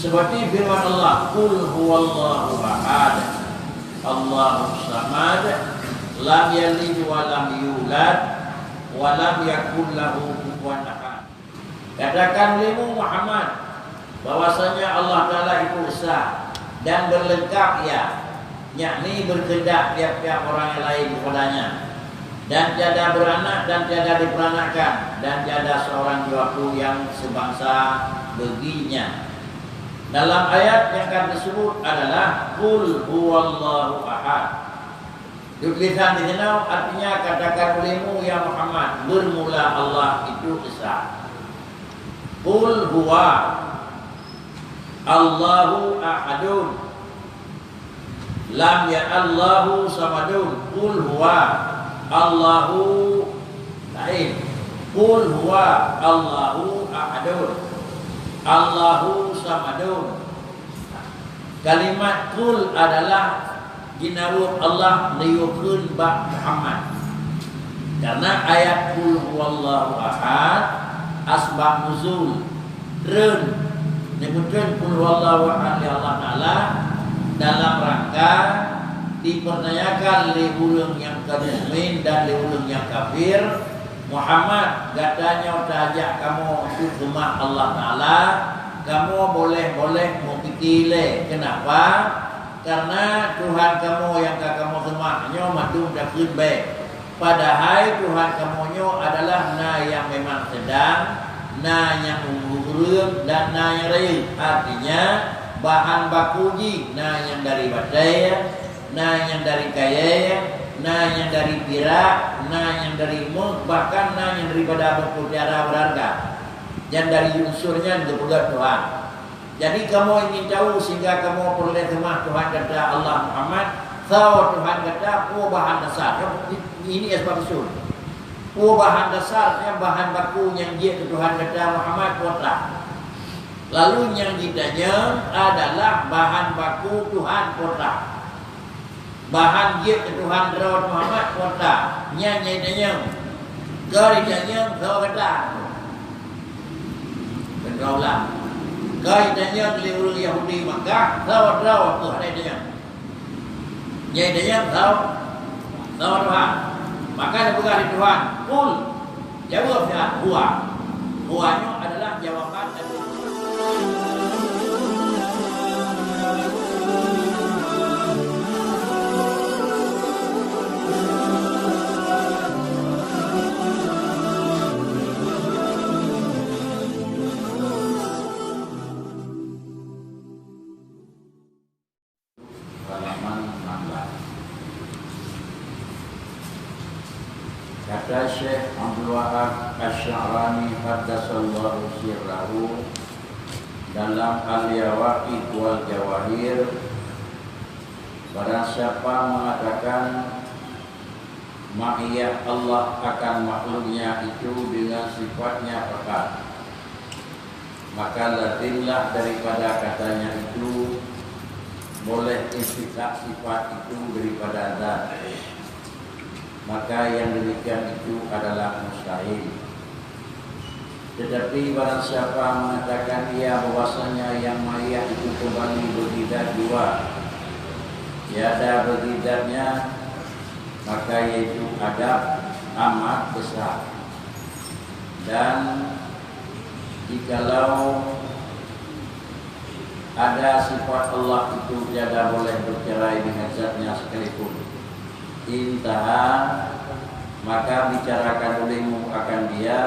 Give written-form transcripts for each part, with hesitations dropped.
Seperti firman Allah, Qul huwallahu ahad, Allahus samad, lam yalid wa lam yulad, wa lam yakul lahu kufuwan ahad. Katakan olehmu Muhammad bahwasanya Allah Ta'ala itu esa dan berlengkap ya, yakni berkehendak tiap-tiap orang yang lain kepadanya, dan tiada beranak dan tiada diperanakan, dan tiada seorang juga pun yang sebangsa baginya. Dalam ayat yang akan disebut adalah Qul huwallahu ahad. Tulisan di sana artinya katakan olehmu ya Muhammad, bermula Allah itu esa. Qul huwa Allahu ahadun, lam ya Allahu samadun. Qul huwa Allahu lain. Qul huwa Allahu ahadun, Allahu samadun. Kalimat qul adalah ginawut Allah liukun ba Muhammad. Karena ayat qul huwallahu ahad asbab nuzul reun nyebutkeun qul huwallahu ahad li Allah Taala dalam rangka dipertanyakan li ulun yang mukmin dan li ulun yang kafir. Muhammad katanya tajak kamu untuk rumah Allah Ta'ala, kamu boleh mau pikirle. Kenapa? Karena Tuhan kamu yang kamu rumahnya madung dah baik. Padahal Tuhan kamu adalah na yang memang sedang, na yang unggul dan na yang lain. Artinya bahan baku ji, na yang dari baterai, na yang dari kaya, na yang dari pirak, na yang dari mut, bahkan na yang daripada berputiara berharga, dan dari unsurnya juga Tuhan. Jadi kamu ingin tahu sehingga kamu perlu terima Tuhan kata Allah Muhammad, tahu Tuhan kata bahan dasar. Ini sebab usul. Bahan dasarnya bahan baku yang dia Tuhan kata Muhammad kota. Lalu yang ditanya adalah bahan baku Tuhan kota. Bahan dia Tuhan Rawat Muhammad kota. Nyanyi-nyanyi Gari-nyanyi Kau kata Benraulah Gari-nyanyi Liurul Yahudi Makkah Rawat Tuhan nyanyi Nyanyi-nyanyi Kau Tuhan. Maka dia berkata Tuhan Qul jawabnya Huwa. Huwanya adalah jawaban dari kata Syekh Abdul Wahab Asy-Sya'rani haddatsallahu sirrahu dalam Al-Yawaqit wal Jawahir, barang siapa mengatakan ma'iyah Allah akan makhluknya itu dengan sifatnya pekat, maka lazimlah daripada katanya itu boleh istifat sifat itu daripada zat, maka yang demikian itu adalah mustahil. Tetapi barang siapa mengatakan ia bahwasanya yang ma'iyah itu kembali berdidat dua, tiada berdidatnya, maka yaitu adab amat besar. Dan jikalau ada sifat Allah itu tiada boleh bercerai dengan zatnya sekalipun, intaha, maka bicarakan olehmu akan dia,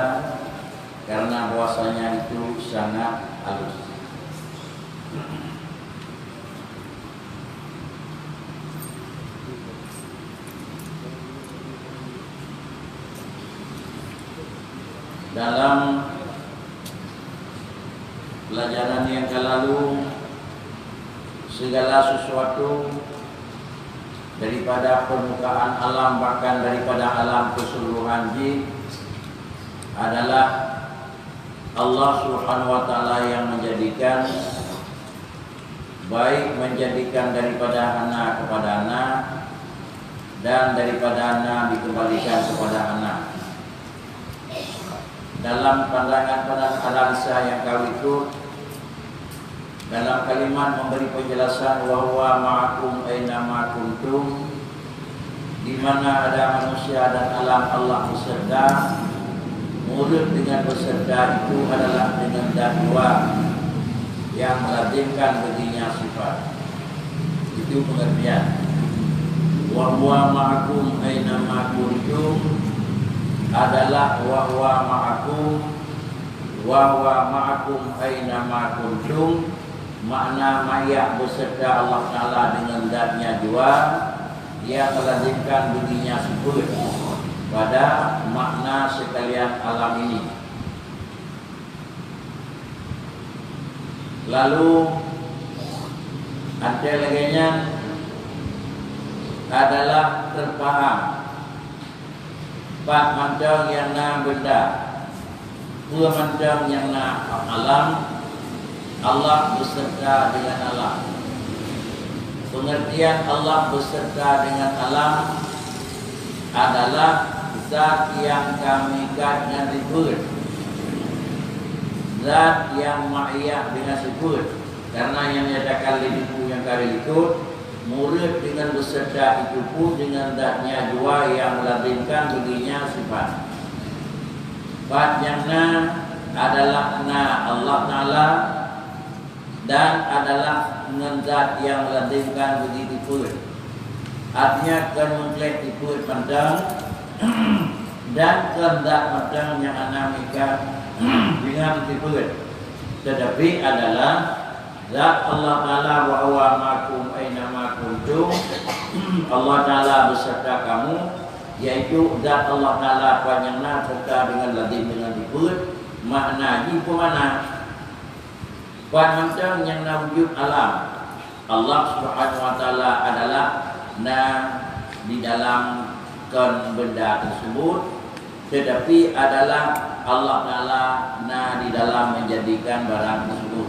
karena bahwasanya itu sangat halus. Dalam pelajaran yang lalu, segala sesuatu daripada permukaan alam, bahkan daripada alam keseluruhan jin, adalah Allah Subhanahu wa Ta'ala yang menjadikan, baik menjadikan daripada anak kepada anak, dan daripada anak dikembalikan kepada anak. Dalam pandangan analisa yang kau ikut, dalam kalimat memberi penjelasan wa huwa ma'akum aina ma kuntum, di mana ada manusia dan alam Allah beserta. Murid dengan beserta itu adalah dengan dakwa yang melazimkan baginya sifat. Itu pengertian. Wa huwa ma'akum aina ma kuntum adalah wa huwa ma'akum aina ma kuntum. Makna ma'iyah beserta Allah Ta'ala dengan zatnya jua yang melazimkan baginya sifat pada makna sekalian alam ini. Lalu ada laginya adalah terpaham pak macam yang na benda, dua macam yang na alam, Allah beserta dengan alam. Pengertian Allah beserta dengan alam adalah zat yang kami ikat dengan sifat, zat yang ma'iyah dengan sifat. Karena yang nyatakan lidiku yang kali ikut, murid dengan beserta itu pun dengan zatnya jua yang melazimkan baginya sifat. Sifat yang na adalah na Allah Ta'ala dan adalah dengan zat yang melazimkan bagi sifat. Artinya kan mengklaim sifat pandang dan kehendak macam yang anamikan dengan sifat. Tetapi adalah zat Allah Ta'ala wa huwa ma'akum aina ma kuntum. Allah Ta'ala beserta kamu, yaitu zat Allah Ta'ala panjangna serta dengan lazim dengan sifat. Makna di mana? Pada macam yang wujud alam, Allah Subhanahu Wa Ta'ala adalah na di dalam benda tersebut, tetapi adalah Allah Ta'ala na di dalam menjadikan barang tersebut.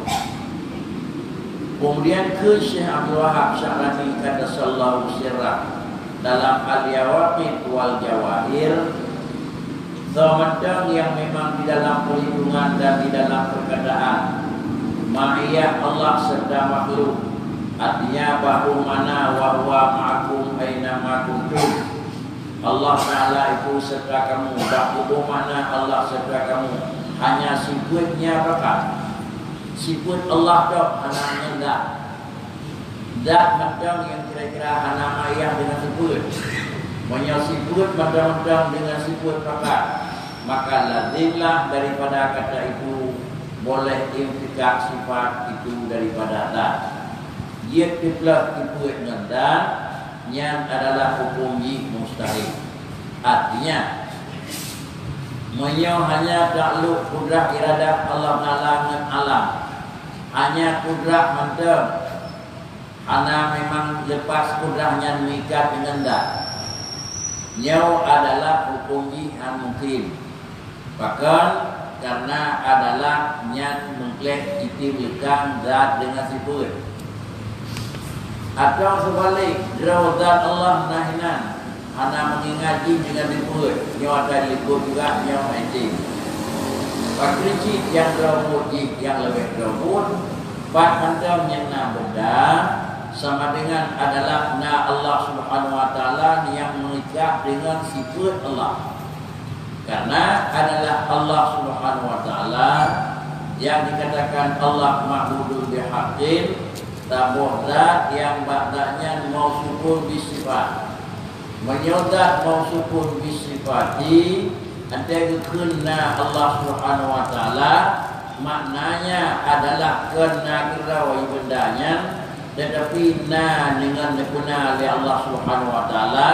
Kemudian ke Syekh Abdul Wahab Sya'rani kata sallallahu sirrah dalam Al-Yawaqit wal Jawahir, semacam yang memang di dalam perhitungan dan di dalam perkataan ma'iyah Allah serta makhluk, artinya bahawa mana wa huwa ma'akum aina ma kuntum. Allah Ta'ala itu serta kamu, bahawa mana Allah serta kamu. Hanya sifatnya apakah? Sifat Allah tak hanya zat. Zat macam yang kira-kira hanya ma'iyah dengan sifat. Banyak sifat macam-macam dengan sifat apakah? Maka lazimlah daripada kata itu boleh imtikak sifat itu daripada zat. Dia kiplah sifat dengan zat yang adalah hukum mustahil. Artinya hanya takluk kudrah iradah Allah Ta'ala dengan alam. Hanya kudrah macam hanya memang lepas kudrahnya mengikat dengan zat. Nyau adalah hukum yang mungkin. Bahkan karena adalah nyat mengklaim itimilkan zat dengan sifat. Atau sebalik, zat Allah nahinan hanya mengingati dengan sifat. Nyau ada likut juga nyau encik. Pakrici yang rawut yang lebih rawut, pak macam yang na benda sama dengan adalah na Allah Subhanahu Wa Ta'ala yang mengikat dengan sifat Allah. Karena adalah Allah Subhanahu Wa Ta'ala yang dikatakan Allah ma'budun bihaqqin, tabuh zat yang ba'danya mausufun bisifat. Menyodat mausufun bisifati, ada kena Allah Subhanahu Wa Ta'ala, maknanya adalah kena kirawai bendanya, tetapi na dengan guna oleh Allah Subhanahu Wa Ta'ala,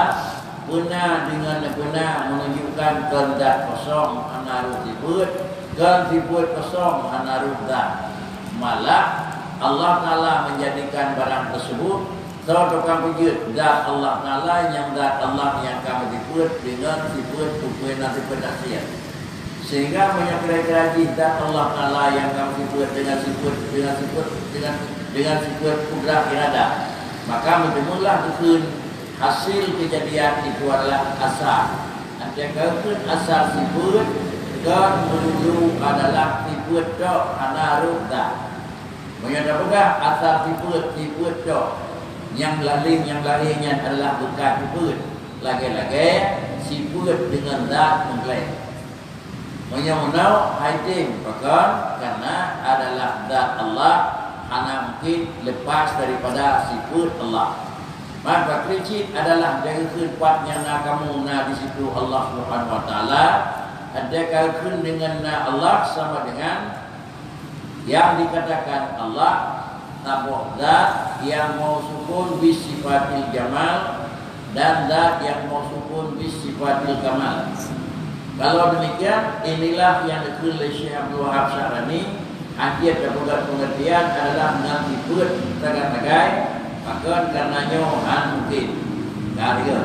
guna dengan guna menunjukkan kehendak kosong anaruh sifat, dan sifat kosong anaruh zat. Malah Allah Ta'ala menjadikan barang tersebut tukang wujud zat Allah Ta'ala yang zat Allah yang kami sifat dengan sifat hukum dan sifat asyik. Sehingga banyak kira-kira zat Allah Ta'ala yang kami sifat dengan sifat kudrah iradah. Maka menjemulah dukun hasil kejadian itu adalah asal. Adakah asal sifat dan menuju adalah sifat tok anaruh zat. Menyata pegah asal sifat tu yang larinya adalah bekas sifat. Lagi-lagi sifat dengan zat mengklaim. Menyau haitim bahkan karena adalah zat Allah hanya mungkin lepas daripada sifat Allah. Maka prinsip adalah jaga kuatnya na kamu na di situ Allah Subhanahu wa taala ada kaitan dengan na Allah sama dengan yang dikatakan Allah tabuh zat yang mausufun bis sifatil jamal dan zat yang mausufun bis sifatil kamal. Kalau demikian inilah yang dikatakan oleh Syekh Abdul Wahab Syarani hakikat dan pengertian adalah dengan sifat tagai-tagai maka karenanya mungkin karya.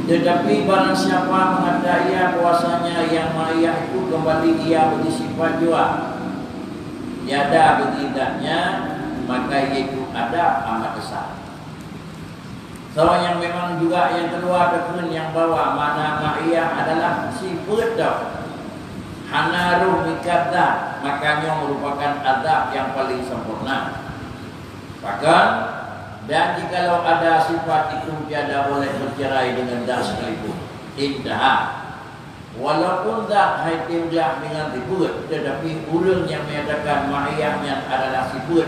Tetapi barang siapa mengatakan ia bahwasanya yang maya itu kembali ia bagi sifat jua tiada bagi idahnya maka itu ada amat besar. Soal yang memang juga yang kedua tekun yang bawa mana ma'iyah adalah sifat dah hana ruh mikaddah makanya merupakan adab yang paling sempurna. Bahkan dan jikalau ada sifat itu tiada boleh bercerai dengan dah sekalipun indah walaupun dah haitim dah dengan sifat tetapi urang yang menyatakan ma'iyahnya adalah sifat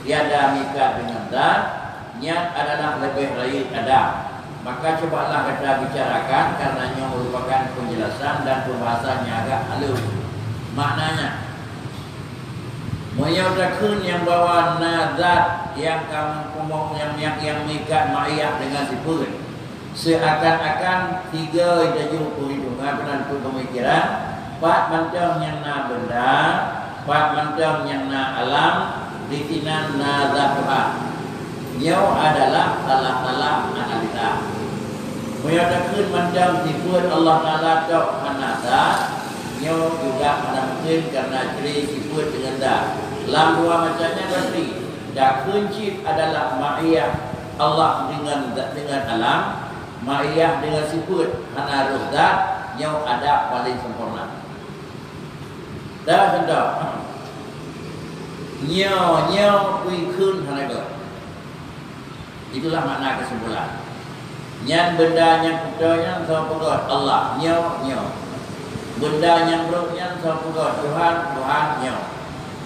tiada mikat dengan dah niat adalah lebih baik ada maka cobalah kita bicarakan karenanya merupakan penjelasan dan pembahasan yang agak halus maknanya menyatakan yang bawa nazat yang kamu ngomong yang mikat ma'iyah dengan sifat seakan-akan tiga jauh perhitungan penentu pemikiran empat macam yang na benda empat macam yang na alam dikinan nazat Tuhan Nyau adalah salah-salah analisa menyatakan macam sifat Allah Ta'ala tak manazat Nyau juga mana mungkin karena ciri sifat dengan dah. Lam dua macamnya berarti dah kunci adalah ma'iyah Allah dengan alam, ma'iyah dengan sifat hana ruhdat Nyau ada paling sempurna. Dah hendak Nyau kuikun hana go. Itulah makna kesimpulan. Yang benda yang kudanya sama Allah Nyau benda yang beruknya sama Tuhan Nyau.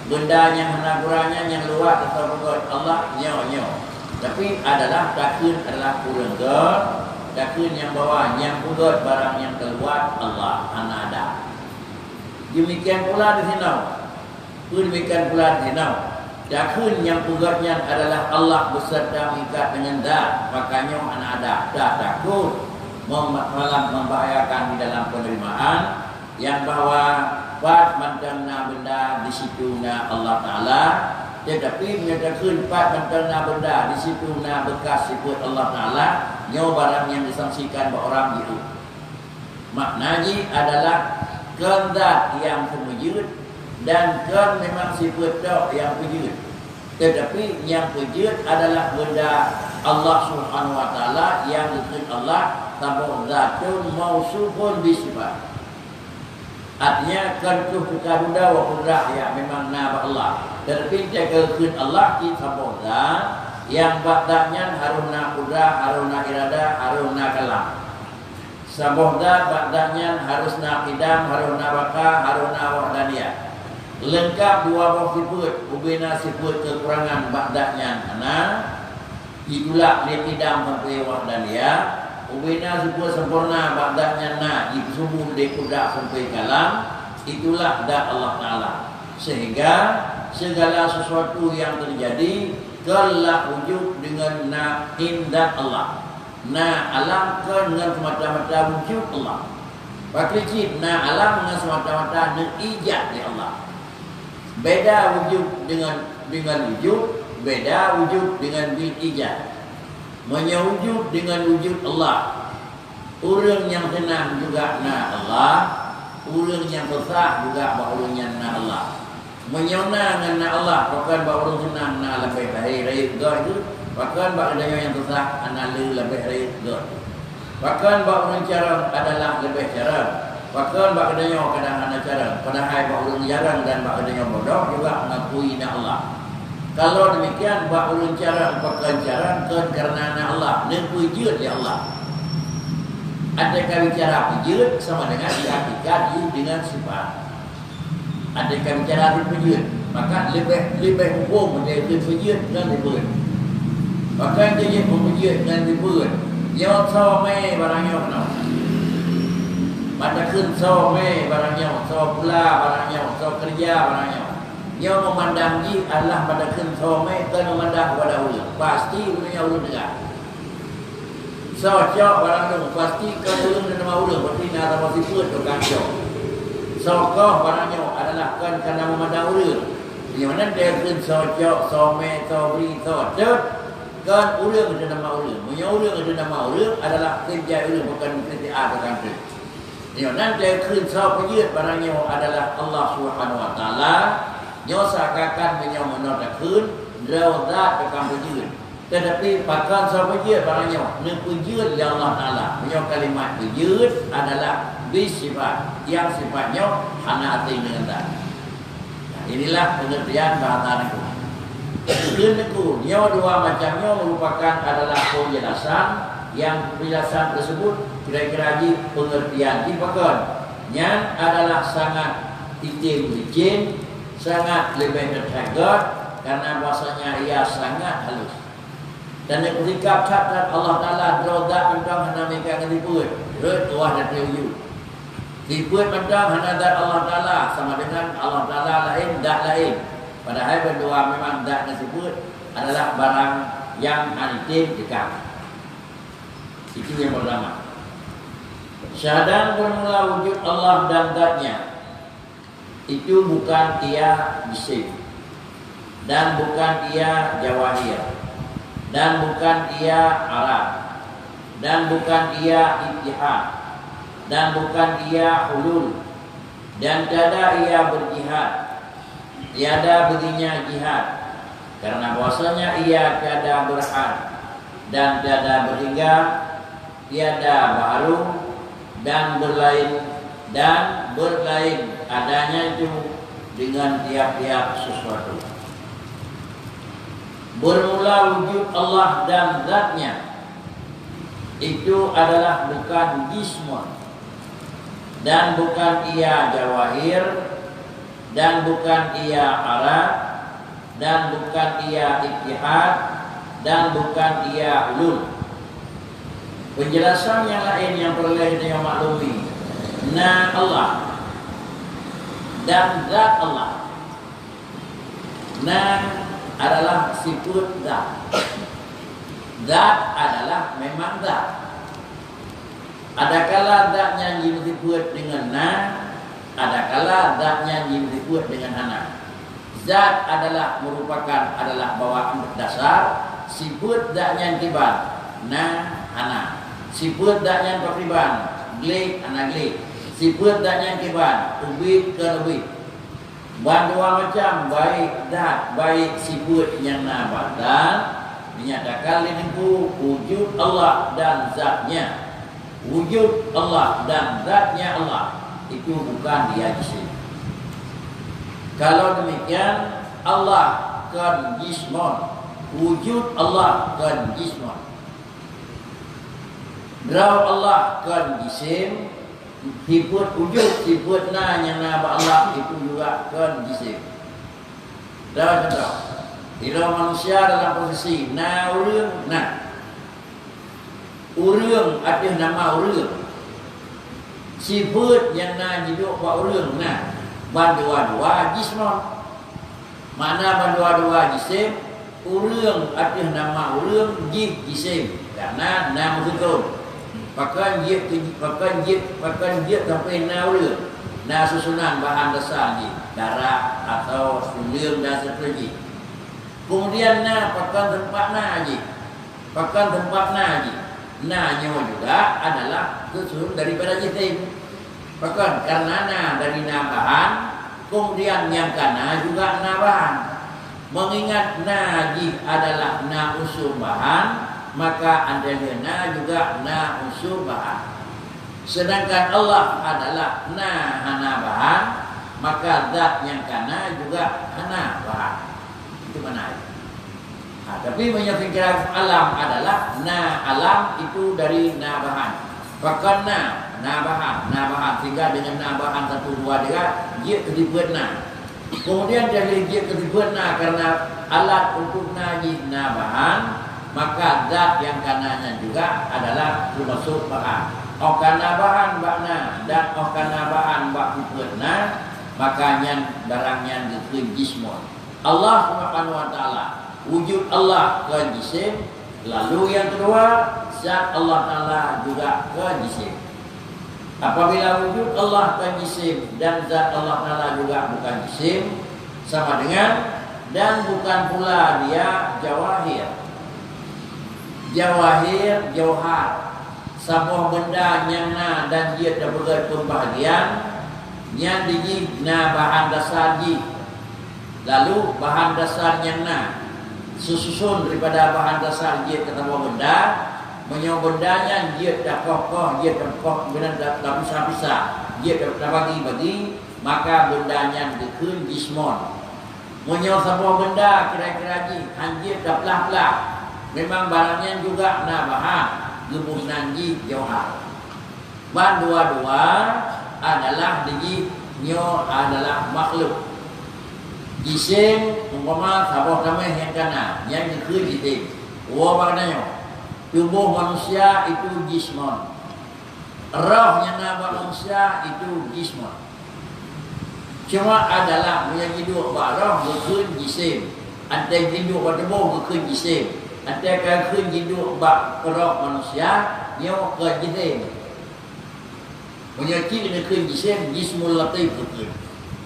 Benda yang hanakuranya yang luar atau Allah Nyau. Tapi adalah takun adalah kurang God. Takun yang bawah yang pugot barang yang keluar Allah ada. Demikian pula di sini. Demikian pula di sini. Takun yang pugotnya adalah Allah beserta mikat dengan dah. Makanya ada. Dah takut malah membahayakan di dalam penerimaan yang bahawa empat macamna benda di situ na Allah Ta'ala tetapi menyatakan empat macamna benda di situ na bekas sifat Allah Ta'ala nyawa barang yang disangsikan oleh orang itu maknanya adalah kehendak yang semujud dan kan memang sifat yang pujud tetapi yang pujud adalah benda Allah Subhanahu Wa Ta'ala yang disebut Allah tabuh zatun mausufun bisifat. Artinya kentuh kita benda wa kudrah ya memang nama Allah. Tetapi jaga Allah kita bodan yang badanya haruna kudrah, haruna irada, haruna kalam. Sabohda badanya harusna qidam, haruna baka, haruna wahdaniyah. Lengkap dua buah sifat, ubina sifat kekurangan badanya ana itulah qidam sampai wahdaniyah. Ubina sebuah sempurna badanya na disubur dekudak sampai kalam itulah dah Allah Ta'ala sehingga segala sesuatu yang terjadi telah wujud dengan na indah Allah na alam dengan semata-mata wujud Allah Paklicip na alam dengan semata-mata ijaz di Allah beda wujud dengan wujud beda wujud dengan bil ijaz menyewujud dengan wujud Allah. Orang yang senang juga na Allah, orang yang susah juga baharunya na Allah. Menyona dengan na Allah, bahkan baharu senang na lebih baik itu, bahkan baharu yang susah na lebih baik itu. Bahkan baharu cara adalah lebih cara. Bahkan bak kedanya kadang ada cara. Padahal bak ulun jarang dan bak kedanya bodoh juga ngakui na Allah. Kalau demikian bak ulun jarang pakai jarang karena Allah dan pujud ya Allah. Adakah bicara pujud sama dengan hakikat dengan sifat. Adakah bicara pujud, maka lebih hukum menjadi pujud dan dibut. Maka dia pujud dan dibut. Yang so me barangnya kena. Mata kun so me barangnya, so pula barangnya, so kerja barangnya. Yang memandang ji Allah pada kun so me kan memandang kepada ulun. Pasti ulunnya ulun dengar. So jauh barang tu pasti kan ulun dan nama ulun. Berarti nak apa sifat tu kan jauh. Sokoh barangnya adalah kan kerana memandang ulun. Yang mana dia kun sojok, some, sobri, sodok. Kan ulun ada nama ulun. Punya ulun ada nama ulun adalah kerja ulun bukan kerja atau kantor. Yang mana dia kun sopejut barangnya adalah Allah Subhanahu Wa Taala. Yang seakan punya menolak kun rawat dekat pejut. Tetapi pakan sopejut barangnya nepejut yang Allah Taala. Punya kalimat pejut adalah bisifat yang sifatnya hana hati dengan tak. Nah, inilah pengertian bahasa aku. Kemudian nyawa dua macamnya merupakan adalah penjelasan yang penjelasan tersebut kira-kira di pengertian dipakai yang adalah sangat itim, sangat lebih terjaga karena bahasanya ia sangat halus. Dan yang ketika kata Allah Taala droga tentang hana mereka akan diput, tuah dan teuyuk. Diput tentang hana zat Allah Taala sama dengan Allah Taala lain tak lain. Padahal berdua memang zat tersebut adalah barang yang anitim dekat. Itu yang pertama. Syahadat bermula wujud Allah dan zatnya. Itu bukan ia jisim dan bukan ia jawahir dan bukan ia arad dan bukan ia ittihad dan bukan ia hulul dan tiada ia berjihad, tiada berinya jihad karena bahwasanya ia tiada berhad dan tiada berhingga, tiada baru dan berlain adanya itu dengan tiap-tiap sesuatu. Bermula wujud Allah dan zatnya itu adalah bukan jismun dan bukan ia jawahir dan bukan ia arad dan bukan ia ittihad dan bukan ia ulul. Penjelasan yang lain yang perlu kita maklumi, na Allah dan zat Allah. Na adalah sifat zat. Zat adalah memang zat. Adakala zatnya disebut dengan na, adakala zatnya disebut dengan hana. Zat adalah merupakan adalah bawaan dasar, sifat zatnya tiban na hana. Sifat zatnya takriban glik hana glik. Sifat zatnya tiban ubit ke ubit. Dua macam baik zat baik sifat yang na badan menyatakan itu wujud Allah dan zatnya. Wujud Allah dan zatnya Allah itu bukan dia jisim. Kalau demikian Allah kan jismun, wujud Allah kan jismun. Draw Allah kan jisim, sifat wujud sifat na yang na Allah itu juga kan jisim. Draw contoh. Bila manusia dalam posisi na urang na urang ada nama urang. Sifat yang na hidup wa urang na bandua-dua jismun. Mana bandua-dua jisim? Urang ada nama urang jisim. Karena nama betul. Pakai dia sampai na urang. Na susunan bahan dasar ni darah atau urang dan seterusnya. Kemudian na pakai tempat na je. Pakai tempat na je. Na nyawa juga adalah susun daripada jisim. Bahkan karena na dari na bahan, kemudian yang kana juga na bahan. Mengingat naji adalah na unsur bahan, maka andalnya na juga na unsur bahan. Sedangkan Allah adalah hana bahan, maka zat yang kana juga hana bahan. Itu mana? Tapi menyebutkan alam adalah alam itu dari bahan. Bahkan bahan sehingga dengan bahan satu dua dia kedibut Kemudian dari dia kedibut karena alat untuk bahan, maka zat yang kananya juga adalah termasuk bahan. Kana bahan bakna dan kana bahan bak kuputna, makanya barangnya dikeun jismon. Allah Subhanahu wa taala, wujud Allah ke jisim. Lalu yang kedua, zat Allah taala juga ke jisim. Apabila wujud Allah ke jisim dan zat Allah taala juga bukan jisim, sama dengan dan bukan pula dia jawahir. Jawahir, jauhar, sebuah benda yang dan dia terberat pembahagian yang diji bahan dasar ji. Lalu bahan dasar yang sususun daripada bahan dasar dia ketemu benda, menyawa bendanya dia tak kokoh, dia tak kokoh, benar tak bisa-bisa, dia tak bagi, maka bendanya dikeun jismon. Menyawa sebuah benda kira-kira ji, dia tak pelah-pelah, memang barangnya juga bahan gebuh nanji jauhar. Ban dua-dua adalah diji nyo adalah makhluk. Jisim umpama sabah kami yang kana yang dikeun jisim. Maknanya tubuh manusia itu jismon. Rohnya manusia itu jismon. Cuma adalah yang hidup roh dikeun jisim. Ada hidup tubuh dikeun jisim. Ada keun hidup bak roh manusia yang ke jisim. Menyaki dengan keun jisim, jismul latif keun.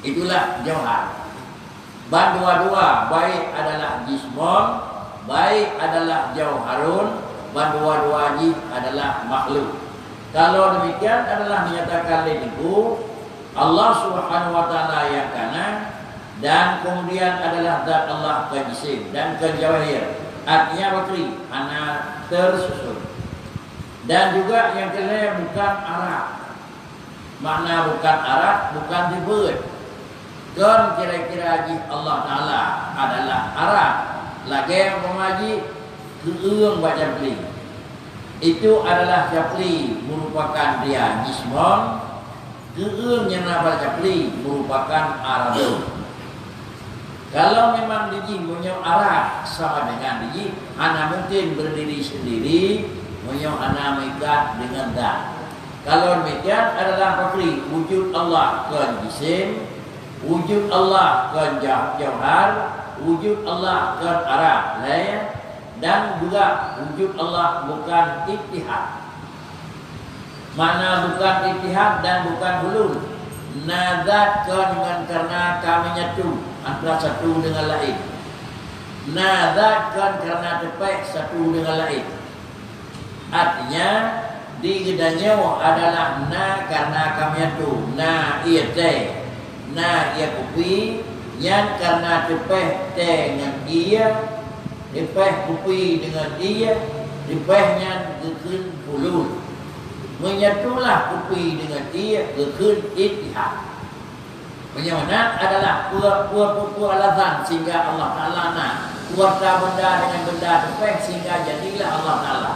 Itulah jauhar. Ban dua-dua baik adalah jismon, baik adalah jauharun, ban dua-dua adalah makhluk. Kalau demikian adalah menyatakan itu Allah Subhanahu wa taala yang kana dan kemudian adalah zat Allah ke jisim dan ke jawahir. Artinya bakri, anak tersusun. Dan juga yang kedua bukan arah. Makna bukan arah, bukan dibut. Kan kira-kira Allah Ta'ala adalah arah. Lagi yang mengaji keung baca beli. Itu adalah japli merupakan dia jismon. Keung yang baca beli merupakan arah. Kalau memang diji punya arah sama dengan diji, ana mungkin berdiri sendiri, punya ana mengikat dengan zat. Kalau demikian adalah fakri wujud Allah ke jisim, wujud Allah ke jauhar, wujud Allah ke arah lain, dan juga wujud Allah bukan ittihad. Mana bukan ittihad dan bukan hulul. Nazat dengan karena kami nyatu antara satu dengan lain. Nazatkan karena tepat satu dengan lain. Artinya di gedanya adalah karena kami nyatu. Ia teh, ia kupi, yang karena tepat dengan dia, tepat kupi dengan dia, tepatnya gekun hulul. Menyatulah kupi dengan dia gekun ittihad. Penyamanan adalah pura-pura alasan sehingga Allah Ta'ala kuasa benda dengan benda tepat sehingga jadilah Allah Ta'ala.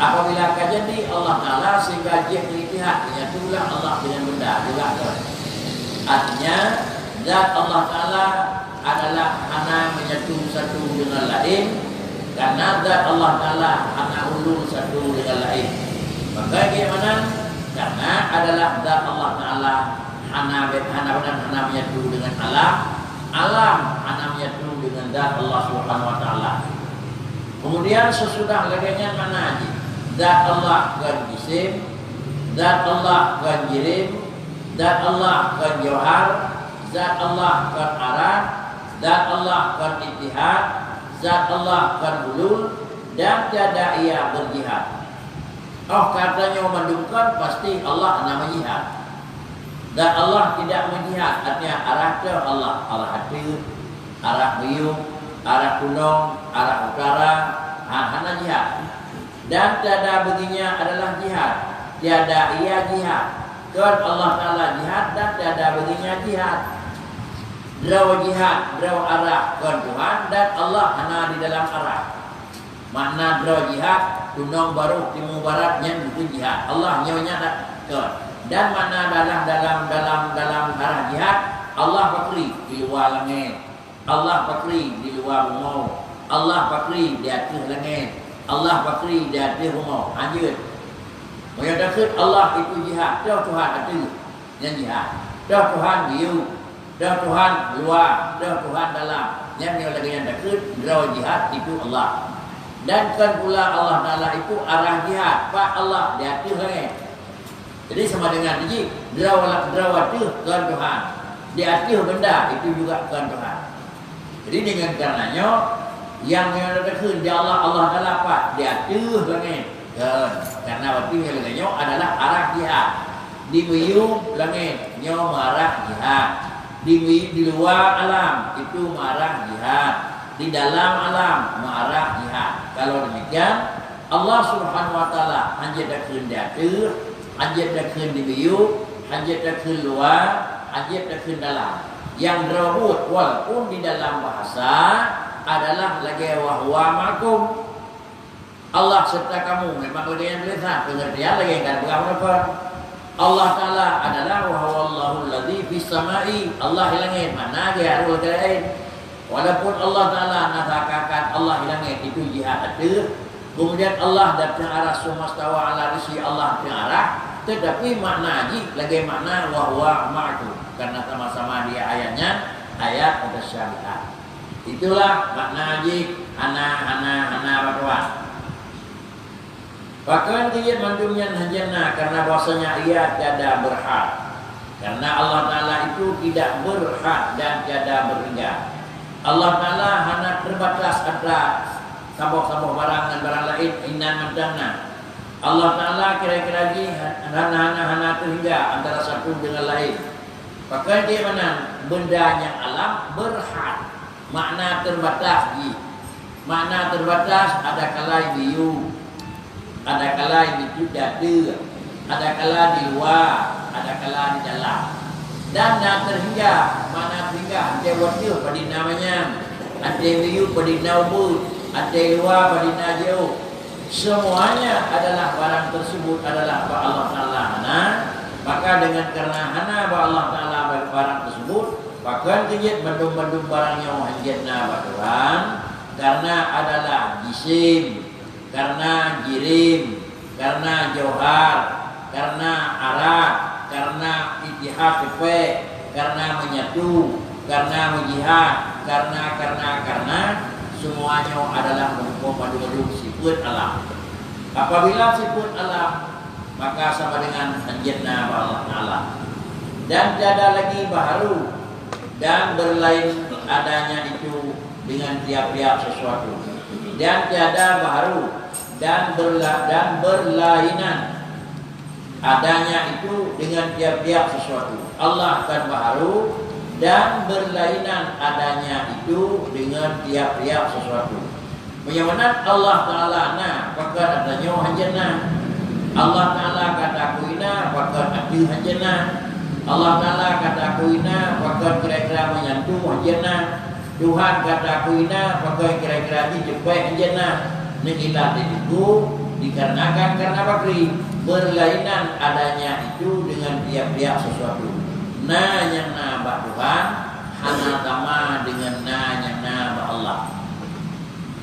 Apabila akan jadi Allah Ta'ala sehingga dia ittihad, menyatulah Allah dengan benda juga. Artinya zat Allah Ta'ala adalah hana menyatu satu dengan lain, karena zat Allah Ta'ala hana ulul satu dengan lain. Maka bagaimana? Karena adalah zat Allah Ta'ala hana menyatu dengan alam hana menyatu dengan zat Allah Subhanahu wa taala. Kemudian sesudah laganya mana aja? Zat Allah kan jisim, zat Allah kan jirim, zat Allah kan jauhar, zat Allah kan arah, zat Allah kan ittihad, zat Allah kan hulul, dan tiada ia berjihad. Katanya mendungkan pasti Allah nama jihad. Dan Allah tidak menjihad, artinya arah ke Allah, arah hati, arah biung, arah gunung, arah utara, hana jihad. Dan tiada baginya adalah jihad. tiada ia jihad. Kan Allah Ta'ala jihad dan tiada baginya jihad. Draw jihad, draw arah kan Tuhan dan Allah hanya di dalam arah. Makna draw jihad, tunong baru timur baratnya itu jihad. Allah nyonya kan. Dan mana dalam arah jihad, Allah pakri di luar langit. Allah pakri di luar rumah. Allah pakri di atas langit. Allah pakri di atas rumah. Anjir. Menyatakan Allah itu jihad. Dah Tuhan ada yang jihad. Dah Tuhan biu. Dah Tuhan luar. Dah Tuhan dalam. Yang lagi yang takut draw jihad itu Allah. Dan kan pula Allah Ta'ala itu arah jihad. Pak Allah di atas langit. Jadi sama dengan ini draw itu kan Tuhan. Di atas benda itu juga kan Tuhan. Jadi dengan karenanya yang takut di Allah Ta'ala Pak di atas langit. Karena waktu yang lainnya adalah arah jihad. Di buyung langit nyo marah jihad. Di luar alam itu marah jihad. Di dalam alam marah jihad. Kalau demikian Allah Subhanahu Wa Taala anjadakeun di atas, anjadakeun di buyung, anjadakeun luar, anjadakeun dalam. Yang rawut walaupun di dalam bahasa adalah lagi wahwa makum. Allah serta kamu memang dengan lisan pengertian lagi kan berapa. Allah Ta'ala adalah wahwallahu alladzi fis samai. Allah hilangin mana dia arul lain. Walaupun Allah Ta'ala nakakakan Allah hilangin itu jihad itu. Kemudian Allah datang arah sumastawa ala risi Allah datang arah. Tetapi makna lagi makna wahwa ma'ku. Karena sama-sama dia ayatnya ayat mutasyabihah. Itulah makna ana batuan. Bahkan dia mandumnya hajana karena bahasanya ia tiada berhak. Karena Allah Ta'ala itu tidak berhak dan tiada berhingga. Allah Ta'ala hanya terbatas ada sabuk-sabuk barang dan barang lain inan mandangna. Allah Ta'ala kira-kira lagi hanya terhingga antara satu dengan lain. Bahkan dia mana benda yang alam berhak. Makna terbatas. Makna terbatas ada kala biu. Ada kala itu dada, ada kala di luar, ada kala di dalam. Dan terhingga, mana terhingga? Ada waktu pada namanya, ada biu pada naubud, ada luar pada najau. Semuanya adalah barang tersebut adalah Allah Ta'ala hana. Maka dengan karena hana Allah Ta'ala barang tersebut, bahkan kejadian bandung-bandung barang yang hajatna Tuhan, karena adalah jisim. Karena jirim, karena johar, karena arad, karena itihad tepe, karena menyatu, karena menjihad, karena semuanya adalah mengandung sifat alam. Apabila sifat alam, maka sama dengan anjirna Allah Ta'ala. Dan tiada lagi baharu dan berlain adanya itu dengan tiap-tiap sesuatu. Dan tiada baharu dan berlainan adanya itu dengan tiap-tiap sesuatu. Allah akan baharu dan berlainan adanya itu dengan tiap-tiap sesuatu. Menyamanan Allah Ta'ala bahkan adanya hajana. Allah Ta'ala kata kuina bahkan ada hajana. Allah Ta'ala kata kuina bahkan kira-kira menyentuh hajana. Tuhan kata kuina bahkan kira-kira dijepek hajana. Kita itu dikarenakan karena bakri berlainan adanya itu dengan tiap-tiap sesuatu. Nah yang nabah Tuhan hana sama dengan nah yang nabah Allah.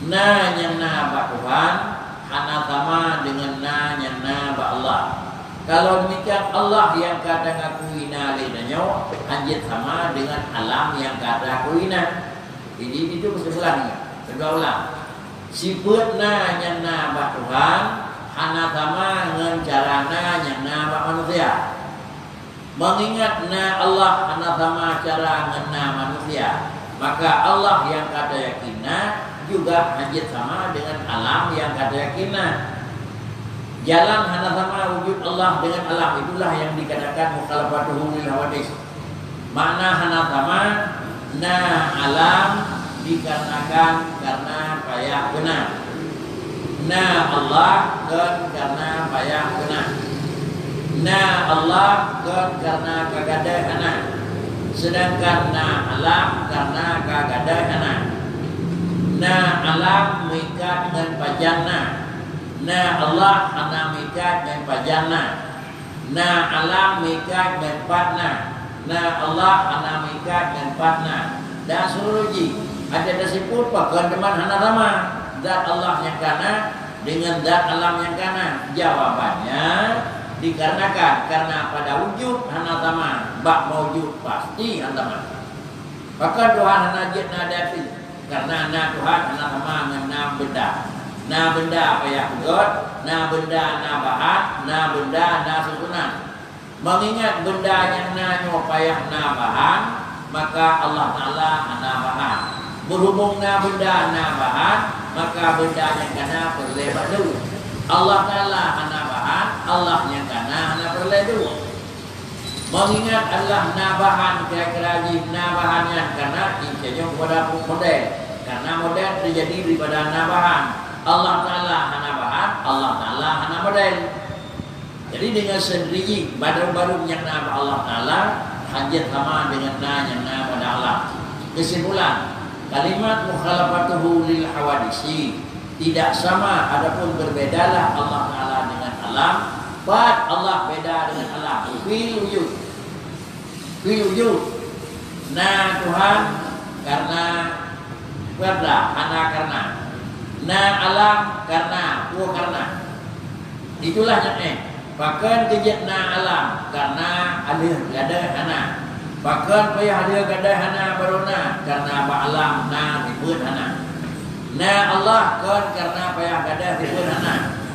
Nah yang nabah Tuhan hana sama dengan nah yang nabah Allah. Kalau demikian Allah yang kata ngakuina lidahnya anjir sama dengan alam yang kata kuina. Jadi itu kesimpulannya. Kedua ulang. Sifat yang nabah Tuhan hana sama dengan carana yang nabah manusia. Mengingat Allah hana sama cara dengan manusia, maka Allah yang kata yakina juga hajat sama dengan alam yang kata yakina. Jalan hana sama wujud Allah dengan alam, itulah yang dikatakan mukhalafatuhu lil hawadis. Makna hana sama alam dikarenakan karena payah benar. Allah dan karena payah benar. Na Allah karena kagadai anak, sedangkan na alam karena kagadai anak. Na alam mengikat dengan pajana, na Allah hana mengikat dengan pajana. Na alam mengikat dengan patna, na Allah hana mengikat dengan patna. Dan seluruh ji ada disebut pakai teman hana sama zat Allah yang kana dengan zat alam yang kana. Jawabannya dikarenakan karena pada wujud hana sama, bak mewujud pasti hana sama. Maka Tuhan hana jid na dafi karena na Tuhan hana sama dengan na benda. Na benda apa ya God, na benda na bahat, na benda na susunan. Mengingat benda yang na nyopayah na bahan, maka Allah Ta'ala hana bahan. Berhubung na benda na bahan, maka benda yang kana perlebat dulu. Allah Ta'ala hana bahan, Allah yang kana hana perlebat dulu. Mengingat Allah na bahan kira-kira na bahan yang kana intinya kepada model. Karena model terjadi daripada na bahan. Allah Ta'ala hana bahan, Allah Ta'ala hana model. Jadi dengan sendiri baru-baru yang nama Allah Ta'ala hajat sama dengan na yang nama pada Allah. Kesimpulan, kalimat mukhalafatuhu lil hawadisi tidak sama, adapun berbedalah Allah Ta'ala dengan alam. Bat Allah beda dengan alam. Fil wujud. Na Tuhan karena berda, hana karena. Na alam karena, karena. Itulah yang bahkan kejat na alam karena alih gada hana. Bahkan payah alih gada hana baruna karena ba alam na ribut hana. Na Allah kan karena payah gada ribut hana.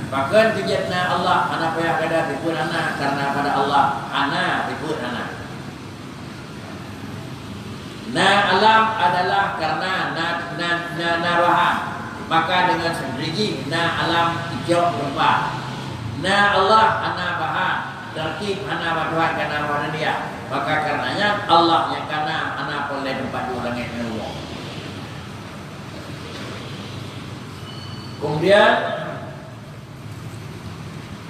Bahkan kejat na Allah hana payah gada ribut hana karena pada Allah hana ribut hana. Na alam adalah karena na bahan. Maka dengan sendiri na alam hijau berubah. Na Allah hana bahan, terkib hana baduhan kana pada dia. Maka karenanya Allah yang kana hana boleh tempat dua langit Allah. Kemudian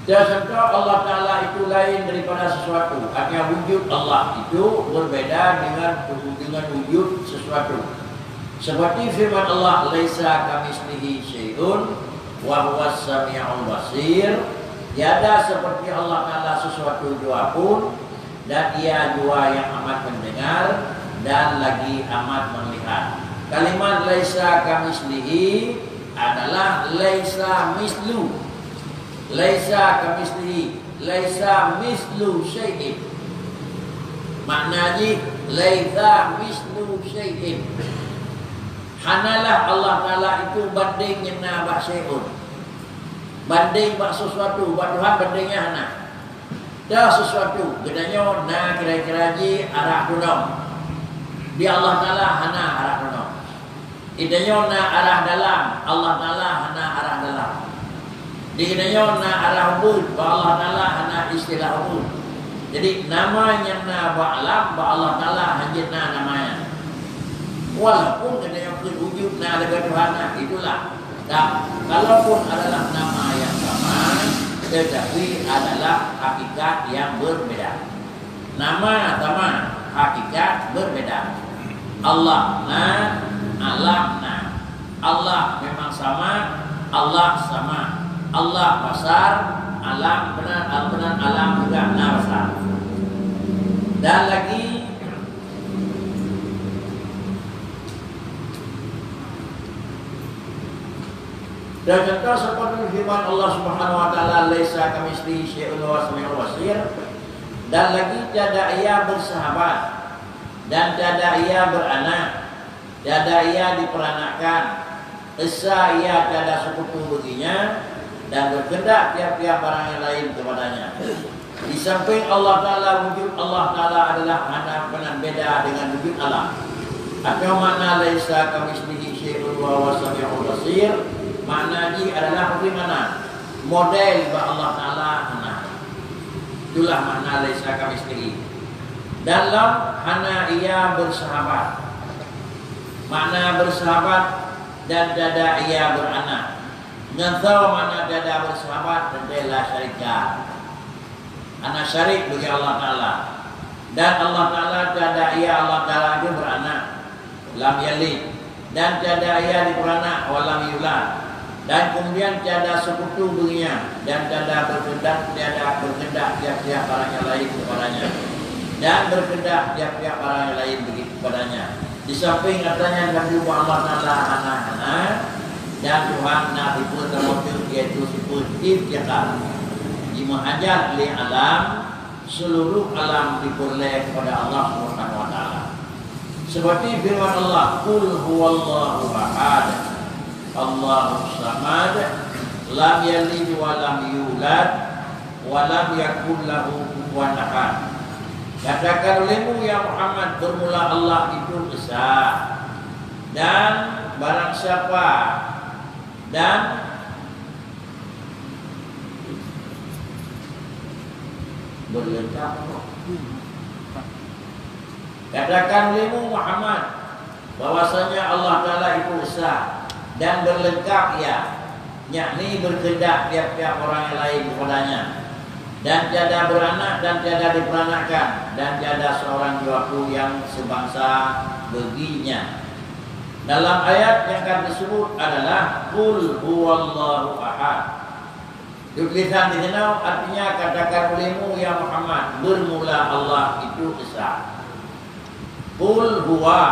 jasangka Allah Ta'ala itu lain daripada sesuatu. Artinya wujud Allah itu berbeda dengan wujud sesuatu. Seperti firman Allah, laisa kamitslihi syai'un wa huwas sami'ul basir. Tiada seperti Allah Ta'ala sesuatu jua pun, dan ia jua yang amat mendengar dan lagi amat melihat. Kalimat laisa kamitslihi adalah laisa mislu. Laisa kamitslihi, laisa mislu syai'in. Maknanya laisa mislu syai'in. Hanalah Allah Ta'ala itu bandingnya na syai'un. Banding bak sesuatu, bak Tuhan bandingnya hana. Dah sesuatu, gedanya na kira-kira ji arah dunong. Di Allah Ta'ala hana arah dunong. Idanya na arah dalam, Allah Ta'ala hana arah dalam. Di gedanya na arah hubud, bak Allah Ta'ala hana istilah hubud. Jadi namanya na bak alam, bak Allah Ta'ala hajit na namanya. Walaupun gedanya wujud na lega Tuhan, itulah. Dan kalaupun adalah nama yang sama, tetapi adalah hakikat yang berbeda. Nama sama, hakikat berbeda. Allah na, alam na. Allah memang sama, Allah sama. Allah besar, alam benar, alam juga na besar. Dan lagi dan contoh seperti firman Allah Subhanahu wa taala laisa kamitslihi syai'un wa samiul basir. Dan lagi tiada ia bersahabat dan tiada ia beranak, tiada ia diperanakan, esa ia tiada sekutu baginya, dan berkehendak tiap-tiap barang yang lain kepadanya. Di samping Allah Ta'ala, wujud Allah Ta'ala adalah hanya benar beda dengan wujud alam. Atau makna laisa kamitslihi syai'un wa samiul basir, maknanya adalah bagaimana model bahwa Allah Ta'ala hana. Itulah makna laisa kamitslihi. Dalam hana ia bersahabat, makna bersahabat dan dada ia beranak. Dengan tahu makna dada bersahabat dan dela syarikat. anak syarik bagi Allah Ta'ala. Dan Allah Ta'ala tiada ia Allah Ta'ala itu beranak, lam yalid, dan tiada ia diperanak, walam yulad. Dan kemudian tiada sekutu baginya, dan tiada berkehendak tiap-tiap barang yang lain kepadanya, dan berkehendak tiap-tiap barang yang lain begitu kepadanya. Di samping katanya Nabi Allah Ta'ala anak-anak, dan Tuhan Nabi pun terwujud yaitu sifat iftiqar, dimahajat li alam, seluruh alam diperoleh kepada Allah Subhanahu wa Ta'ala. Seperti firman Allah, qul huwallahu ahad, Allahus samad, lam yalid wa lam yulad wa lam yakul lahu kufuwan ahad. Katakan olehmu ya Muhammad, bermula Allah itu esa, dan barang siapa dan berlengkap. Katakan olehmu Muhammad bahwasanya Allah Ta'ala itu esa dan berlengkap ya, yakni berkehendak tiap-tiap orang yang lain kepadanya, dan tiada beranak dan tiada diperanakkan, dan tiada seorang jua pun yang sebangsa baginya. Dalam ayat yang akan disebut adalah qul huwallahu ahad. Tulisan di sana artinya katakan olehmu ya Muhammad, bermula Allah itu esa. Qul huwa